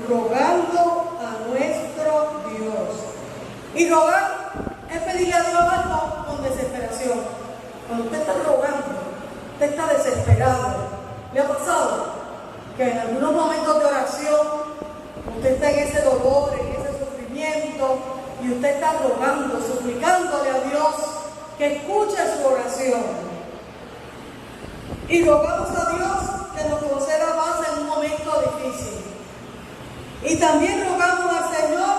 rogando a nuestro Dios. Y rogar es pedirle a Dios algo con desesperación. Cuando usted está rogando, usted está desesperado. ¿Le ha pasado que en algunos momentos de oración usted está en ese dolor, en ese sufrimiento, y usted está rogando, suplicándole a Dios que escuche su oración? Y rogamos a Dios que nos conceda paz en un momento difícil. Y también rogamos al Señor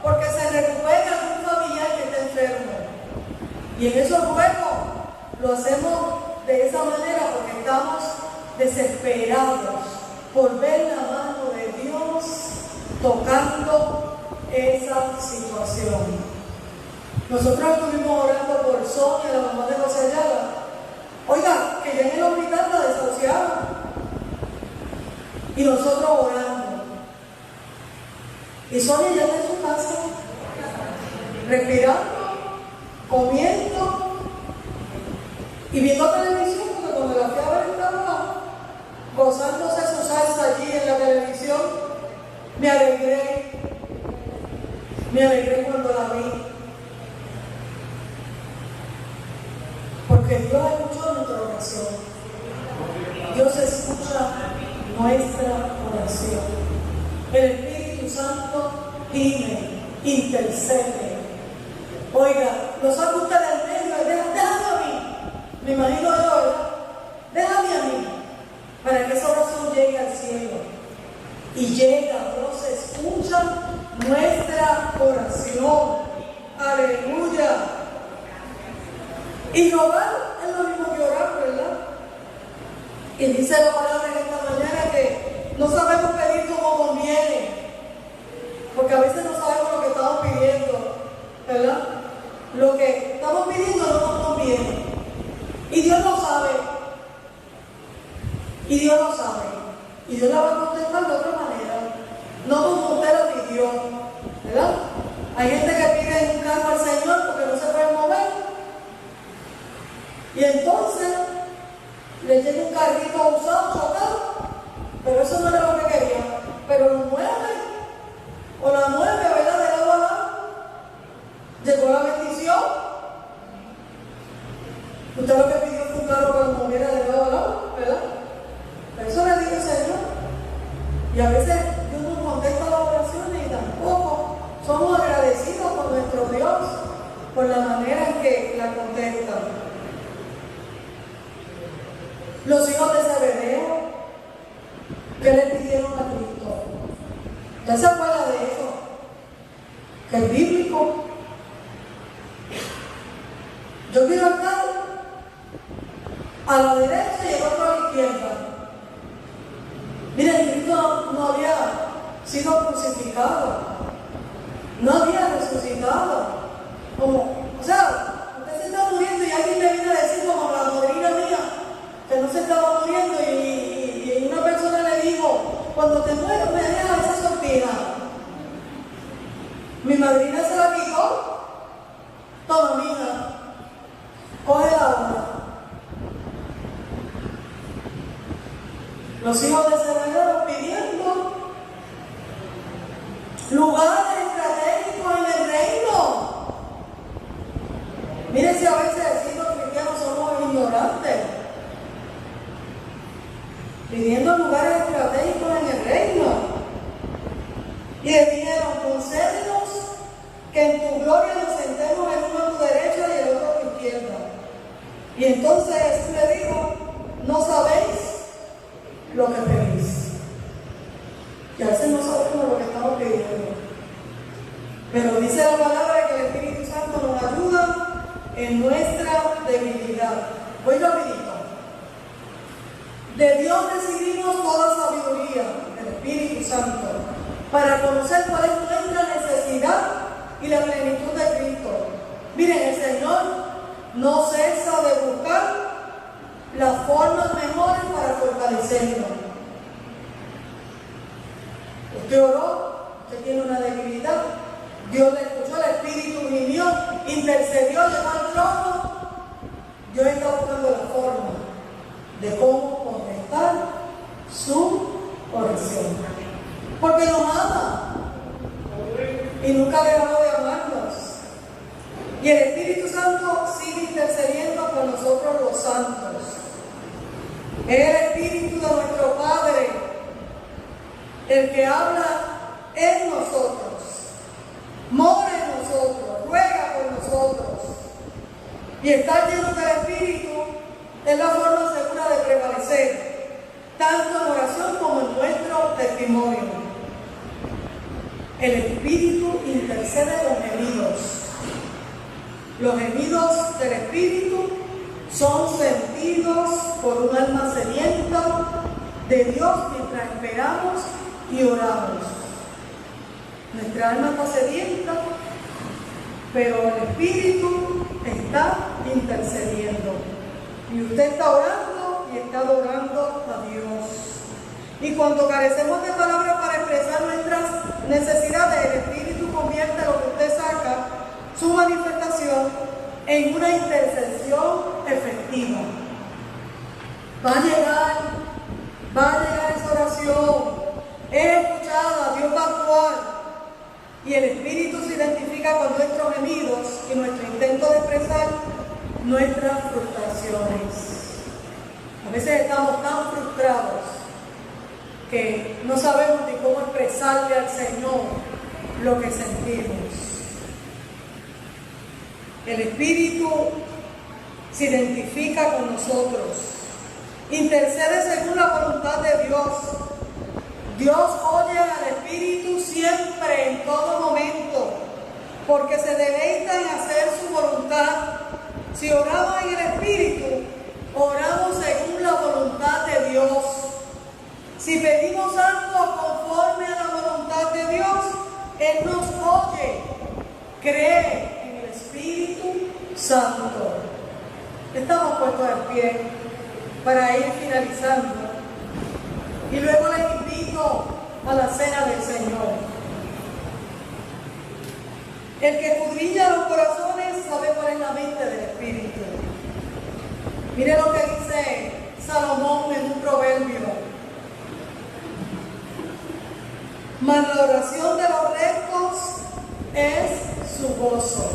porque se recupere algún familiar que esté enfermo. Y en esos ruegos lo hacemos de esa manera porque estamos desesperados por ver la mano de Dios tocando esa situación. Nosotros estuvimos orando por Sonia, la mamá de José Ayala. Oiga, que ya en el hospital la desahuciaron. y nosotros orando. Y Sonia ya está en su casa, respirando, comiendo y viendo televisión, porque cuando la fui a ver estaba gozándose su salsa allí en la televisión. Me alegré cuando la vi, porque Dios escuchó nuestra oración. Dios escucha nuestra oración. El Espíritu Santo gime, intercede. Oiga, lo saca usted del medio y déjame a mí. Me imagino yo, ¿verdad? Déjame a mí, para que esa oración llegue al cielo. Y llega, Dios escucha nuestra oración. Aleluya. Y rogar es lo mismo que orar, ¿verdad? Y dice la palabra en esta mañana que no sabemos pedir como conviene, porque a veces no sabemos lo que estamos pidiendo, ¿verdad? Lo que estamos pidiendo no nos conviene. Y Dios lo sabe. Y Dios lo sabe. Y Dios la va a contestar de otra manera, no como usted lo pidió, ¿verdad? Hay gente que pide un carro al Señor porque no se puede mover, y entonces le llega un carrito usado, chocado, pero eso no era lo que quería, pero lo mueve, o la mueve, ¿verdad? De lado a lado, llegó la bendición. Usted lo que pidió fue un carro que lo moviera de lado a lado, ¿verdad? Pero eso le dice el Señor. Y a veces Dios no contesta las oraciones y tampoco somos agradecidos con nuestro Dios por la manera en que la contestan. Los hijos de Zebedeo, ¿qué le pidieron a Cristo? ¿Ya se acuerda de eso? Que es bíblico. Yo quiero estar a la derecha y el otro a la izquierda. Miren, Cristo no había sido crucificado, no había resucitado. O sea, usted se está muriendo y alguien le viene a decir, como la madrina mía, que no se estaba muriendo, y una persona le dijo, cuando te mueras me dejas esa sortija. Mi madrina se la quitó. Toma, mija, coge la obra. Los hijos de Zebedeo pidiendo lugares estratégicos en el reino. Miren, si a veces siendo cristianos somos ignorantes, pidiendo lugares estratégicos en el reino. Y le dijeron, concédenos que en tu gloria nos sentemos el uno a tu derecha y el otro a tu izquierda. Y entonces Jesús le dijo, no sabéis lo que pedís. Y a veces no sabemos lo que estamos pidiendo. Pero dice la palabra que el Espíritu Santo nos ayuda en nuestra debilidad. Voy rapidito. De Dios recibimos toda sabiduría, del Espíritu Santo, para conocer cuál es nuestra necesidad y la plenitud de Cristo. Miren, el Señor no cesa de buscar las formas mejores para fortalecernos. Usted oró, usted tiene una debilidad, Dios le escuchó, el Espíritu gimió, intercedió, llegó al trono. Dios está buscando la forma de cómo contestar su oración, porque nos ama y nunca dejó de amarnos. Y el Espíritu Santo sigue intercediendo con nosotros los santos. Es el Espíritu de nuestro Padre el que habla en nosotros, mora en nosotros, ruega por nosotros. Y estar lleno del Espíritu es la forma segura de prevalecer, tanto en oración como en nuestro testimonio. El Espíritu intercede los gemidos. Los gemidos del Espíritu son sentidos por un alma sedienta de Dios mientras esperamos y oramos. Nuestra alma está sedienta, pero el Espíritu está intercediendo. Y usted está orando y está adorando a Dios. Y cuando carecemos de palabras para expresar nuestras necesidades, el Espíritu convierte lo que usted saca, su manifestación, en una intercesión efectiva. Va a llegar esa oración, es escuchada, Dios va a actuar. Y el Espíritu se identifica con nuestros gemidos y nuestro intento de expresar nuestras frustraciones. A veces estamos tan frustrados que no sabemos ni cómo expresarle al Señor lo que sentimos. El Espíritu se identifica con nosotros, intercede según la voluntad de Dios. Dios oye al Espíritu siempre, en todo momento, porque se deleita en hacer su voluntad. Si oramos en el Espíritu, oramos según la voluntad de Dios. Si pedimos algo conforme a la voluntad de Dios, Él nos oye. Cree en el Espíritu Santo. Estamos puestos al pie para ir finalizando. Y luego les invito a la cena del Señor. El que escudriña los corazones sabe cuál es la mente del Espíritu. Mire lo que dice Salomón en un proverbio. Mas la oración de los rectos es su gozo.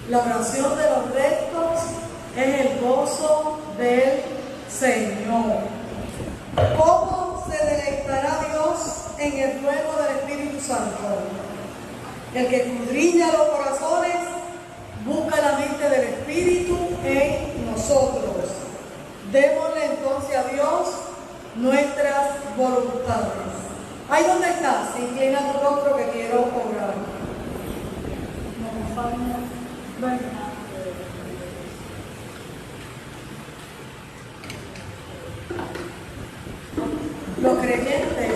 La oración de los rectos es el gozo del Señor. ¿Cómo se deleitará Dios en el ruego del Espíritu Santo? El que escudriña los corazones busca la mente del Espíritu en nosotros. Démosle entonces a Dios nuestras voluntades. Ahí donde estás, inclina tu rostro que quiero orar. Me acompaña. Venga. Los creyentes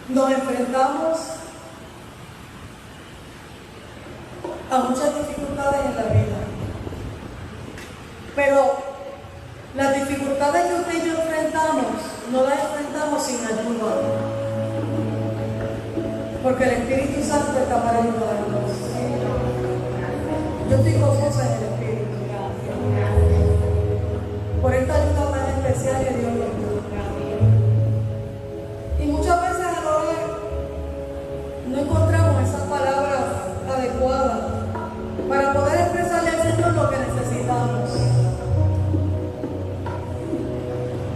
nos enfrentamos a muchas dificultades en la vida, pero las dificultades que usted y yo enfrentamos no las enfrentamos sin ayuda, porque el Espíritu Santo está para ayudarnos. Yo estoy gozosa en el Espíritu por esta ayuda tan especial que Dios nos da. Y muchas veces al orar no encontramos esas palabras adecuadas para poder expresarle al Señor lo que necesitamos.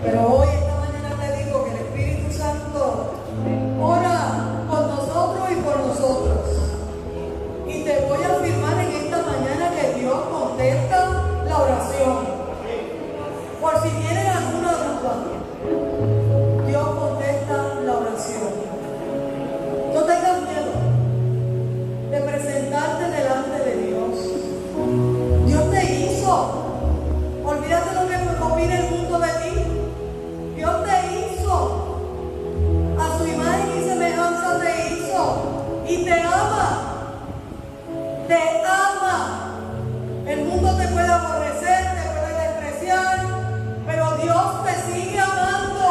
Pero hoy, esta mañana, te digo que el Espíritu Santo ora con nosotros y por nosotros. Y te voy a afirmar en esta mañana que Dios contesta la oración. Por si tienen alguna duda, Dios contesta la oración. No tengas miedo de presentarte delante de Dios. Dios te hizo. Olvídate lo que opina el mundo de ti. Dios te hizo. A su imagen y semejanza te hizo. Y te ama. Te ama. El mundo te puede aborrecer, te puede despreciar, pero Dios te sigue amando.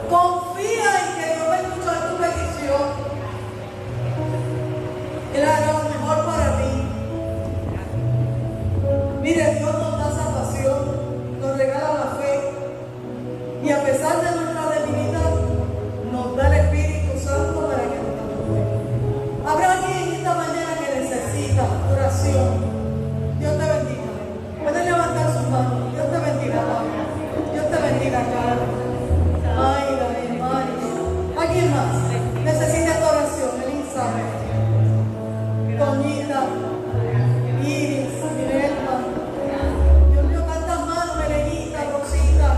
Confía en que Dios va a escuchar tu petición. Él hará lo mejor para ti. Mire, Dios nos da salvación, nos regala la fe, y a pesar de nuestra debilidad, nos da el Espíritu Santo para que nos ayude. Habrá alguien en esta mañana que necesita oración. Dios te bendiga. Pueden levantar sus manos. Dios te bendiga, Pablo. Dios te bendiga, Carlos. Ay, Mario. ¿Alguien más necesita esta oración? Elizabeth, Toñita, Iris, Mirelma. Dios mío, tantas manos, Melenita, Rosita.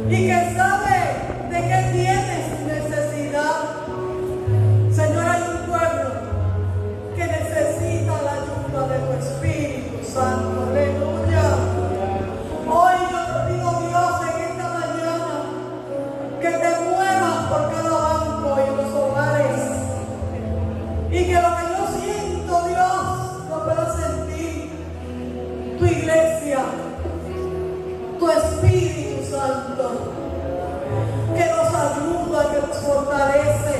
y que sabe de qué tienes necesidad. Señor, hay un pueblo que necesita la ayuda de tu Espíritu Santo. Aleluya. Hoy yo te digo, Dios, en esta mañana, que te muevas por cada banco y en los hogares, y que lo que yo siento, Dios, lo pueda sentir tu iglesia, tu Espíritu Santo, que nos ayuda, que nos fortalece,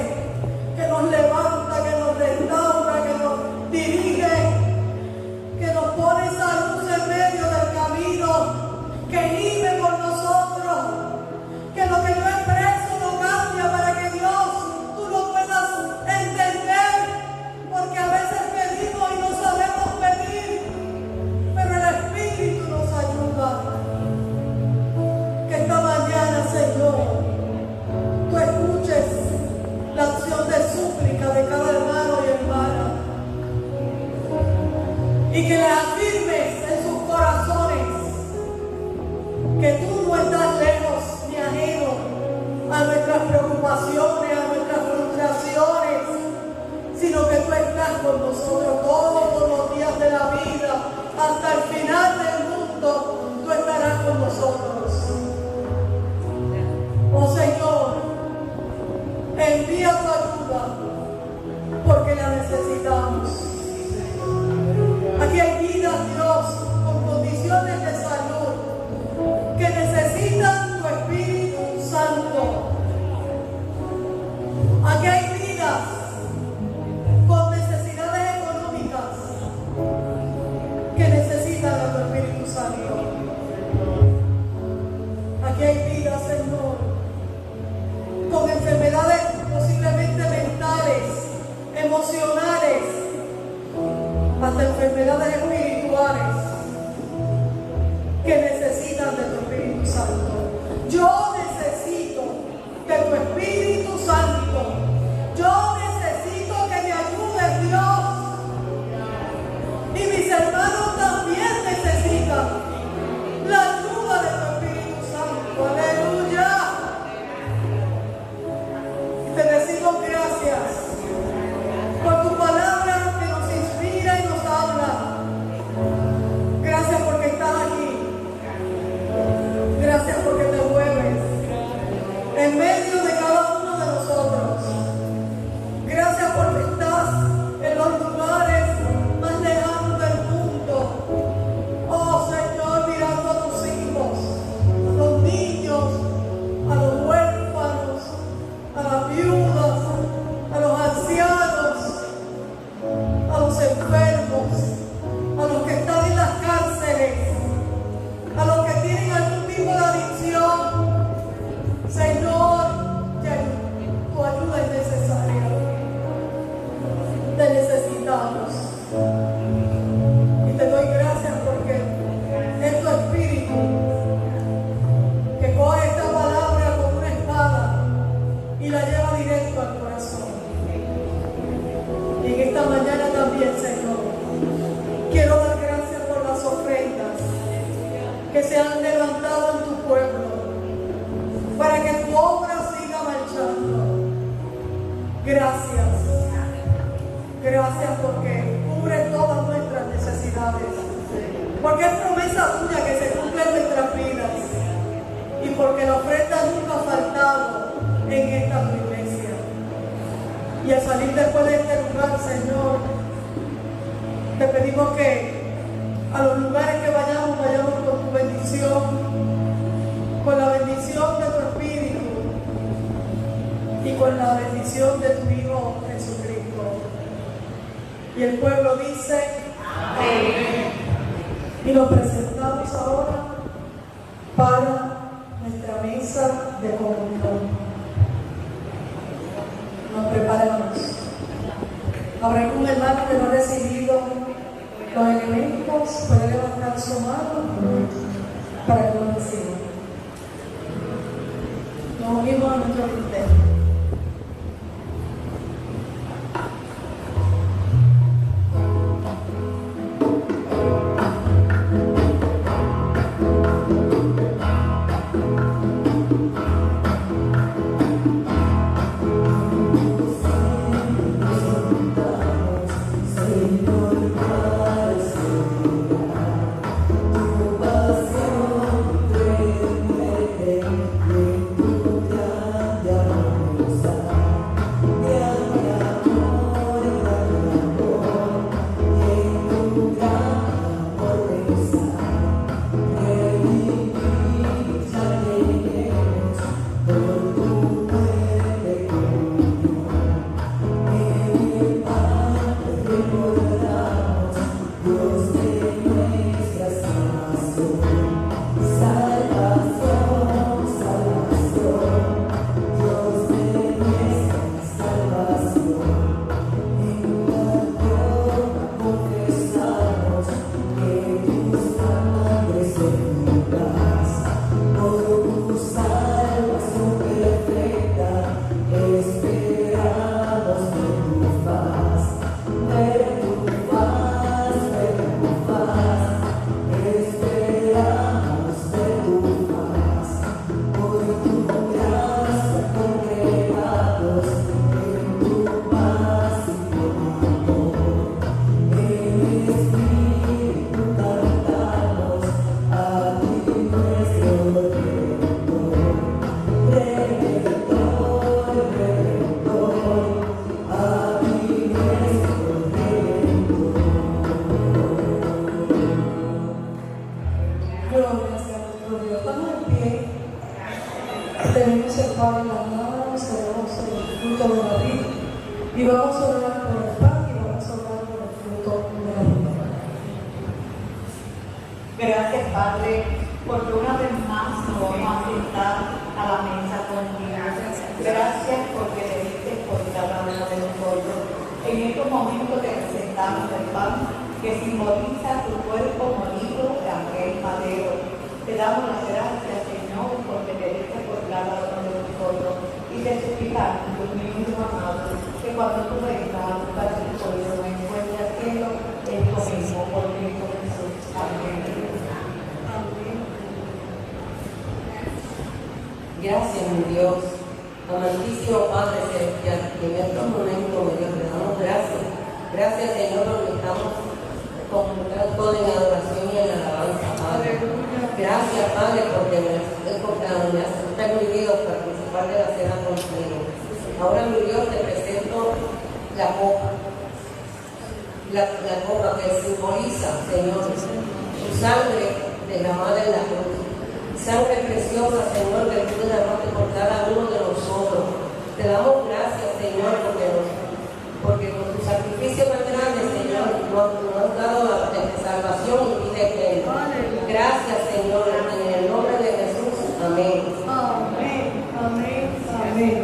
que nos levanta, que nos restaura, que nos dirige, que nos pone esa luz en medio del camino, que vive por nosotros, que lo que yo expreso no cambia para que Dios, tú lo puedas entender, porque a veces pedimos y no sabemos pedir, pero el Espíritu nos ayuda. Que esta mañana, Señor, tú escuches la acción de súplica de cada hermano y hermana, y que le afirmes en sus corazones que tú no estás lejos ni ajeno a nuestras preocupaciones, a nuestras frustraciones, sino que tú estás con nosotros todos los días de la vida, hasta el final del mundo, tú estarás con nosotros. Oh Señor, envía tu ayuda, porque la necesitamos. Aquí hay vidas, Dios, con condiciones de salud, que necesitan tu Espíritu Santo. Aquí hay vidas con necesidades económicas, que necesitan a tu Espíritu Santo. Aquí hay vidas, Señor, con enfermedades posiblemente mentales, emocionales, hasta enfermedades espirituales, que necesitan de tu Espíritu Santo. Yo necesito de tu Espíritu Santo. Yo necesito que me ayudes, Dios. Y mis hermanos también necesitan la ayuda de tu Espíritu Santo. Aleluya. Te decimos gracias por tu palabra que nos inspira y nos habla. Gracias porque estás aquí. Gracias porque te mueves en medio de cada uno de nosotros. Gracias porque estás en los lugares más lejanos del mundo. Oh Señor, mirando a tus hijos, a los niños, a los huérfanos, a las viudas, a los ancianos, a los enfermos, a los que están en las cárceles, a los que tienen algún tipo de adicción. Señor, tu ayuda es necesaria. Te necesitamos. Y te doy gracias porque es tu Espíritu que coge esta palabra como una espada y la lleva directo al corazón. Y en esta mañana también, Señor, quiero dar gracias por las ofrendas que se han levantado en tu pueblo para que tu obra siga marchando. Gracias. Gracias porque cubre todas nuestras necesidades. Porque es promesa tuya que se cumple en nuestras vidas. Y porque la ofrenda nunca ha faltado en esta tu iglesia. Y al salir después de este lugar, Señor, te pedimos que a los lugares que vayamos, vayamos con tu bendición, con la bendición de tu Espíritu y con la bendición de tu Hijo Jesucristo. Y el pueblo dice amén. Y nos presentamos ahora para nuestra mesa de comunión. Nos preparamos. Habrá algún hermano que no ha recibido los elementos, puede levantar su mano para que lo reciba. Nos unimos a nuestro ministerio. Tenemos el pan en las manos, tenemos el fruto de la vida y vamos a orar por el pan y vamos a orar por el fruto de la vida. Gracias, Padre, porque una vez más nos vamos a sentar a la mesa contigo. Gracias porque te diste por cada uno de nosotros. En estos momentos te presentamos el pan que simboliza tu cuerpo molido de aquel madero. Te damos las gracias, Señor, porque te diste por cada uno de nosotros. Y te suplicamos, Dios mío amado, que cuando tú vengas a buscar tu pueblo, me encuentre al cielo, esto mismo, por Cristo Jesús. Amén. Gracias, mi Dios, amantísimo Padre Celestial, que en estos momentos, mi Dios, le damos gracias. Gracias, Señor, porque estamos con en adoración y en alabanza, Padre. Gracias, Padre, porque me has permitido participar de la cena contigo. Ahora, mi Dios, te presento la copa. La copa que simboliza, Señor, tu sangre derramada en la cruz. Sangre preciosa, Señor, que tú derramaste por cada uno de nosotros. Te damos gracias, Señor, porque con tu sacrificio tan grande, Señor, nos has dado la salvación y vida eterna. Gracias, Señor, en el nombre de Jesús. Amén. Amén, amén, amén.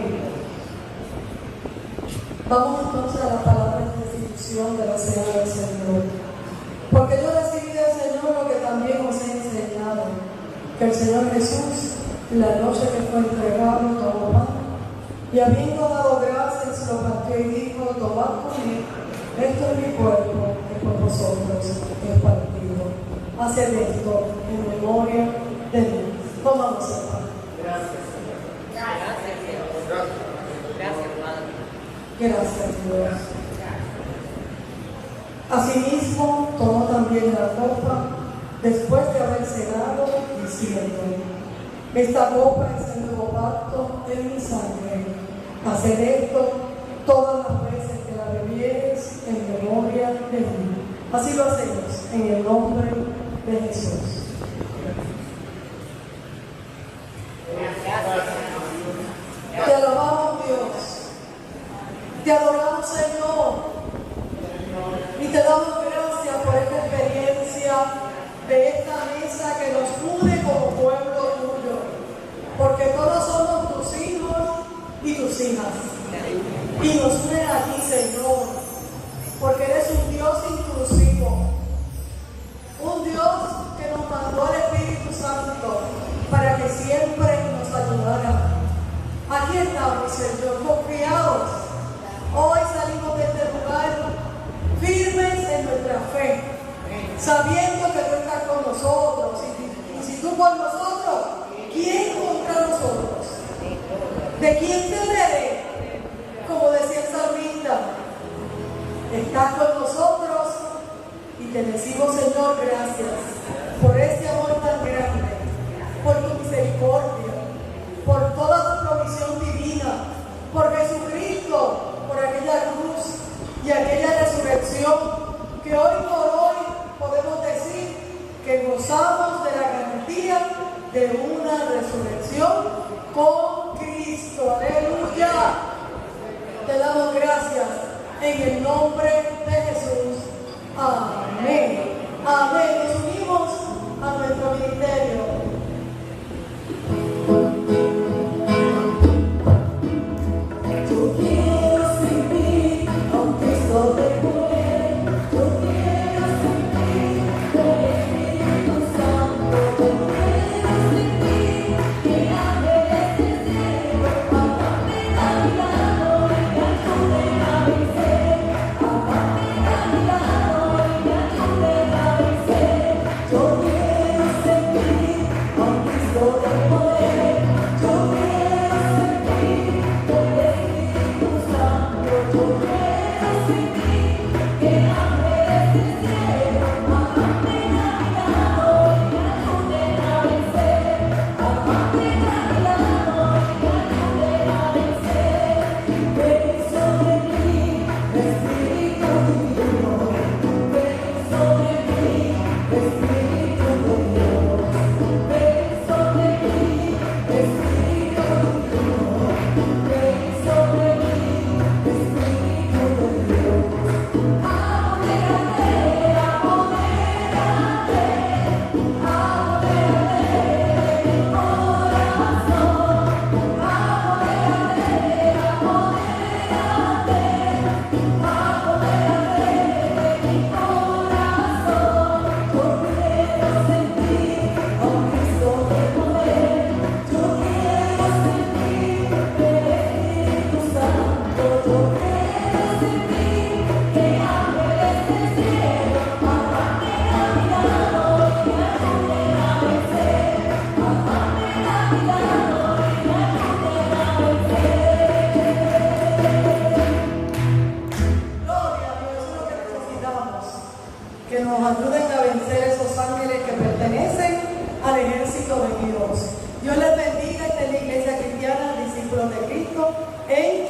Vamos entonces a la palabra de institución de la cena del Señor. Porque yo recibí del Señor lo que también os he enseñado, que el Señor Jesús, la noche que fue entregado, tomó pan, y habiendo dado gracias, lo partió y dijo: tomad, comed, esto es mi cuerpo, que por vosotros es partido. Haced esto en memoria de mí. Tomamos el pan. Gracias, Señor. Gracias, Señor. Gracias, Padre. Gracias, Dios. Asimismo, tomó también la copa, después de haber cenado, diciendo: esta copa es el nuevo pacto en mi sangre. Haced esto todas las veces que la bebieres en memoria de mí. Así lo hacemos en el nombre de Jesús. Te alabamos, Dios. Te adoramos, Señor. Y te damos gracias por esta experiencia de esta mesa que nos une como pueblo tuyo. Porque todos somos tus hijos y tus hijas. Y nos unen a ti, Señor. Porque eres un Dios inclusivo. Un Dios que nos mandó al Espíritu Santo para que siempre nos ayudara. Aquí estamos, Señor, confiados. Hoy salimos de este lugar firmes en nuestra fe, sabiendo que tú estás con nosotros. Y si tú por nosotros, ¿quién contra nosotros? ¿De quién temeré? Como decía el salmista, estás con nosotros y te decimos, Señor, gracias por este amor tan grande, por tu misericordia, por toda tu provisión divina, por Jesucristo, por aquella cruz y aquella resurrección que hoy por hoy podemos decir que gozamos de la garantía de una resurrección con Cristo. Aleluya. Te damos gracias en el nombre de Jesús. Amén. Amén. Nos unimos a nuestro ministerio. Santo, al ejército de Dios. Dios les bendiga. Esta es la Iglesia Cristiana, discípulos de Cristo, en